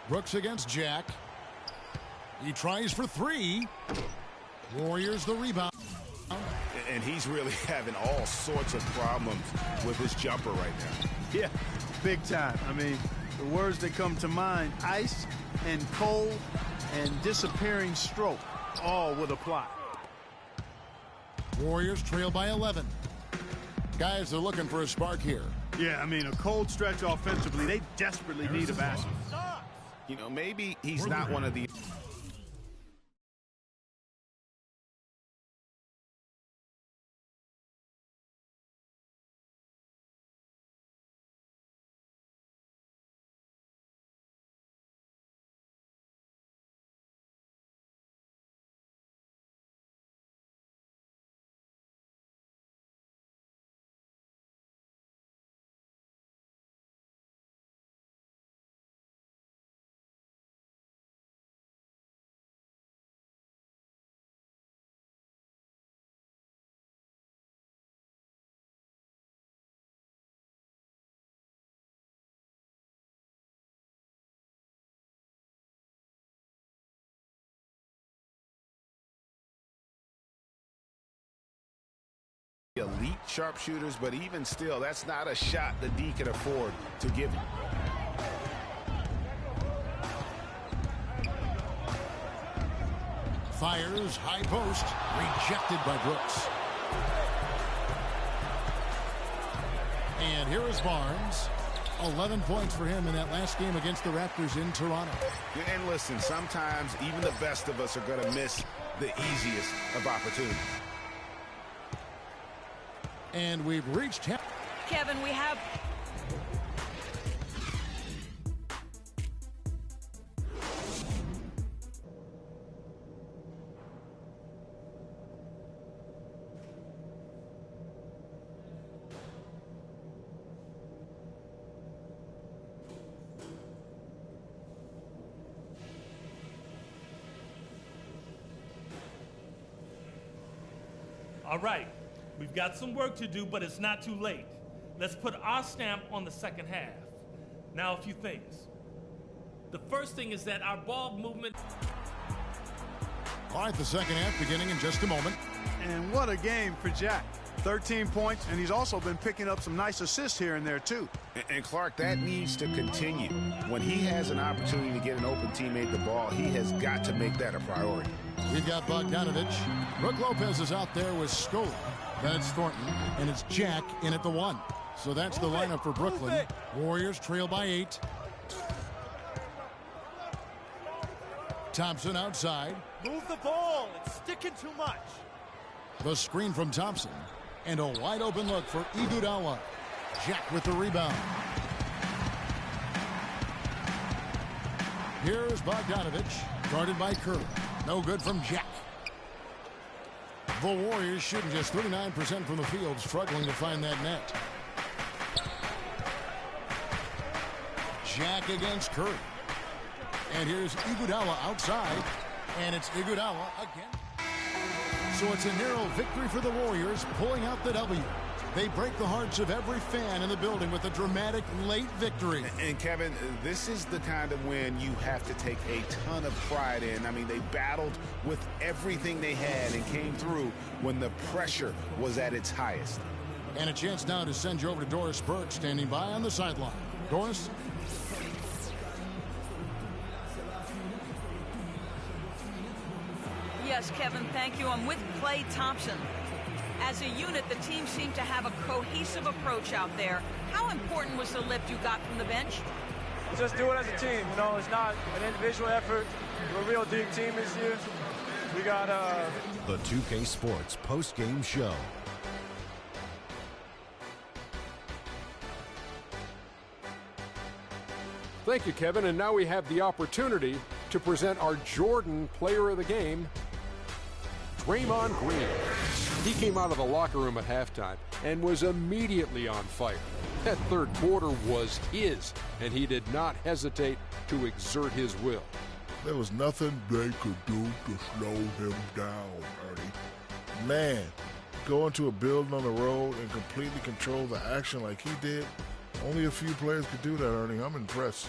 Brooks against Jack. He tries for 3. Warriors the rebound. And he's really having all sorts of problems with his jumper right now. Yeah, big time. I mean, the words that come to mind, ice and cold and disappearing stroke, all would apply. Warriors trail by 11. Guys are looking for a spark here. Yeah, I mean, a cold stretch offensively, they desperately need a basket. You know, maybe he's not one of the... elite sharpshooters, but even still, that's not a shot the D can afford to give you. Fires, high post, rejected by Brooks. And here is Barnes. 11 points for him in that last game against the Raptors in Toronto. And listen, sometimes even the best of us are going to miss the easiest of opportunities. And we've reached him. Kevin, we have... All right. We've got some work to do, but it's not too late. Let's put our stamp on the second half. Now, a few things. The first thing is that our ball movement... All right, the second half beginning in just a moment. And what a game for Jack. 13 points, and he's also been picking up some nice assists here and there, too. And Clark, that needs to continue. When he has an opportunity to get an open teammate the ball, he has got to make that a priority. We've got Bogdanovic. Brook Lopez is out there with Scola. That's Thornton, and it's Jack in at the 1. So that's the lineup for Brooklyn. Warriors trail by 8. Thompson outside. Move the ball. It's sticking too much. The screen from Thompson. And a wide open look for Iguodala. Jack with the rebound. Here's Bogdanovic, guarded by Curry. No good from Jack. The Warriors shooting just 39% from the field, struggling to find that net. Jack against Curry. And here's Iguodala outside. And it's Iguodala again. So it's a narrow victory for the Warriors, pulling out the W. They break the hearts of every fan in the building with a dramatic late victory. And Kevin, this is the kind of win you have to take a ton of pride in. I mean, they battled with everything they had and came through when the pressure was at its highest. And a chance now to send you over to Doris Burke, standing by on the sideline. Doris? Yes, Kevin, thank you. I'm with Klay Thompson. As a unit, the team seemed to have a cohesive approach out there. How important was the lift you got from the bench? Just do it as a team. You know, it's not an individual effort. We're a real deep team this year. We got The 2K Sports post-game show. Thank you, Kevin. And now we have the opportunity to present our Jordan Player of the Game, Draymond Green. He came out of the locker room at halftime and was immediately on fire. That third quarter was his, and he did not hesitate to exert his will. There was nothing they could do to slow him down, Ernie. Man, go into a building on the road and completely control the action like he did, only a few players could do that, Ernie. I'm impressed.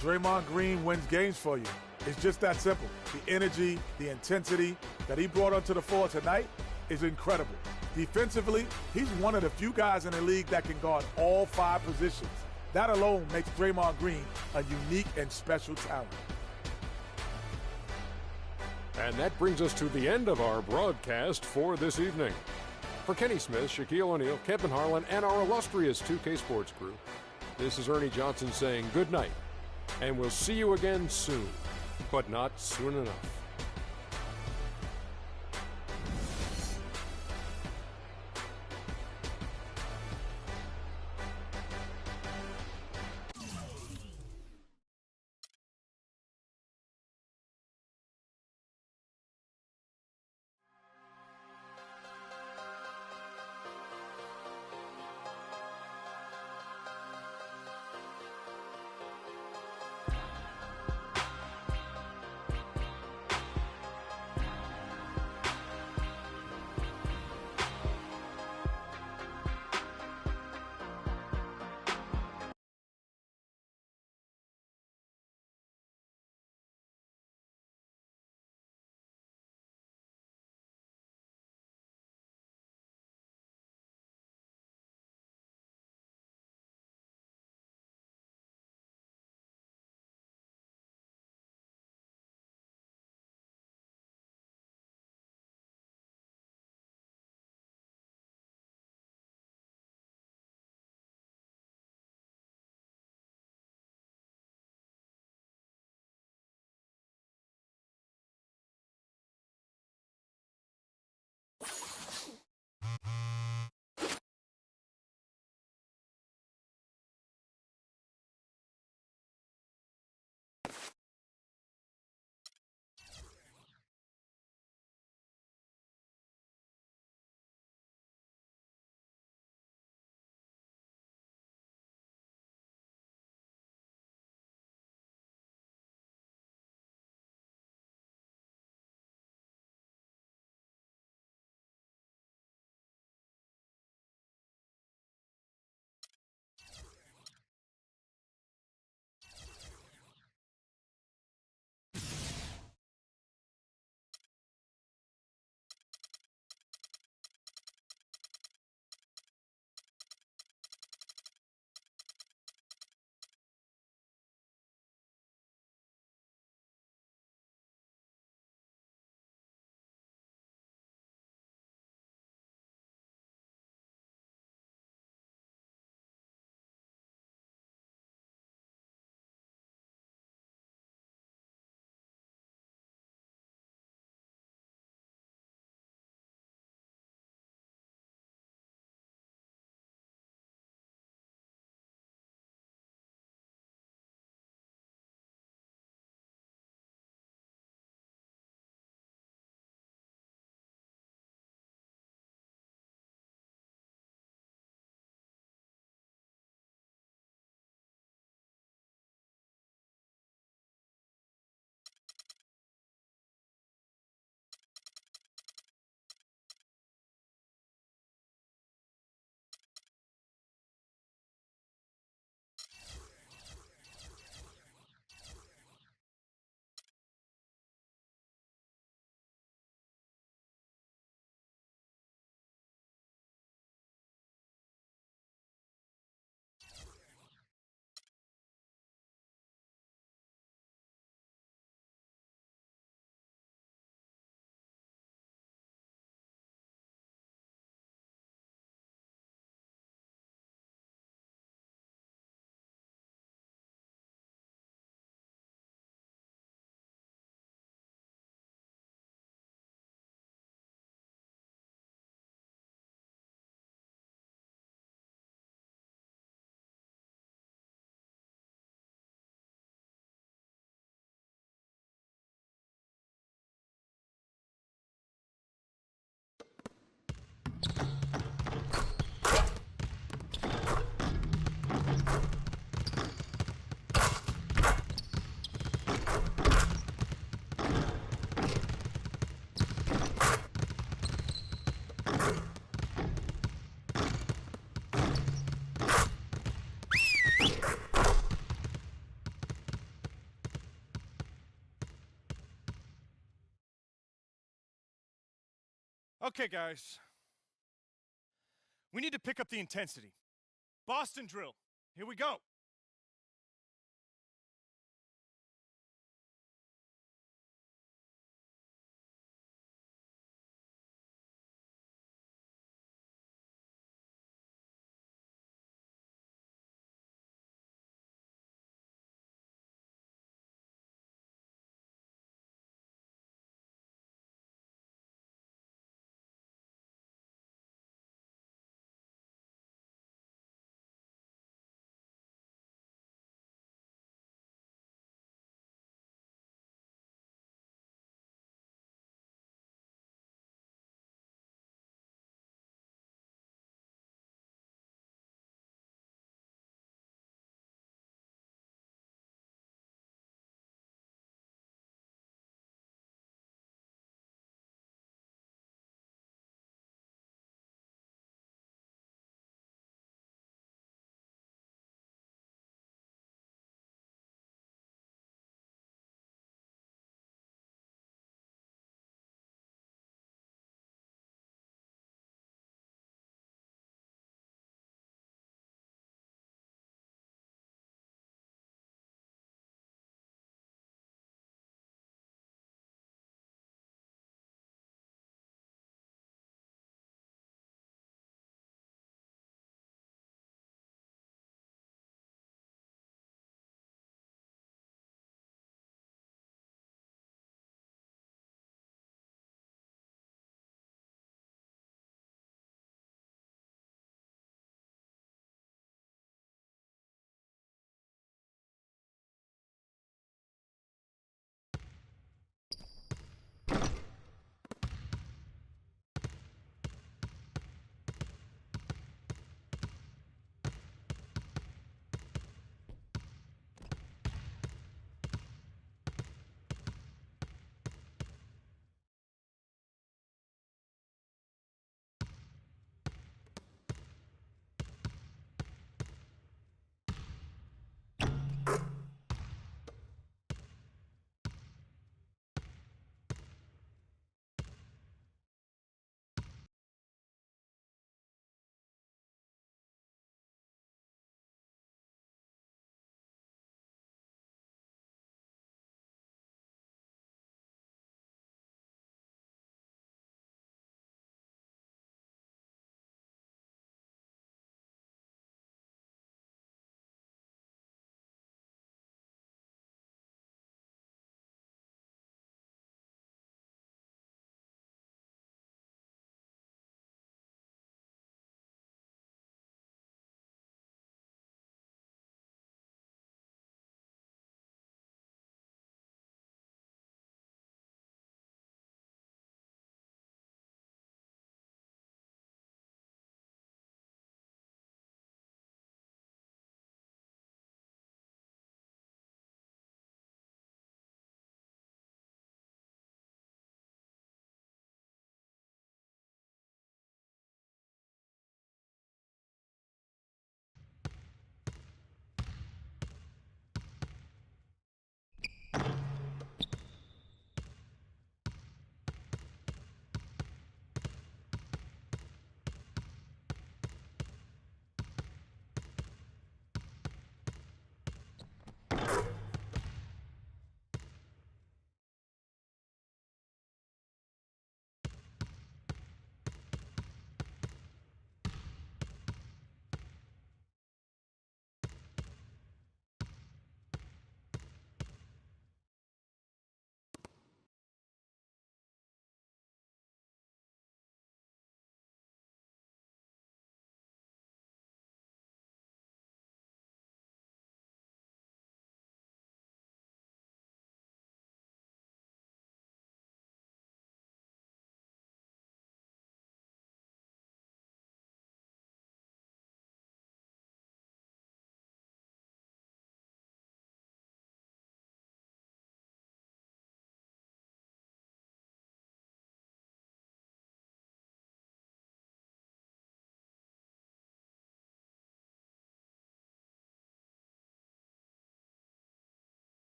Draymond Green wins games for you. It's just that simple. The energy, the intensity that he brought onto the floor tonight is incredible. Defensively, he's one of the few guys in the league that can guard all 5 positions. That alone makes Draymond Green a unique and special talent. And that brings us to the end of our broadcast for this evening. For Kenny Smith, Shaquille O'Neal, Kevin Harlan, and our illustrious 2K Sports crew, this is Ernie Johnson saying good night, and we'll see you again soon, but not soon enough. Okay, guys. We need to pick up the intensity. Boston drill. Here we go.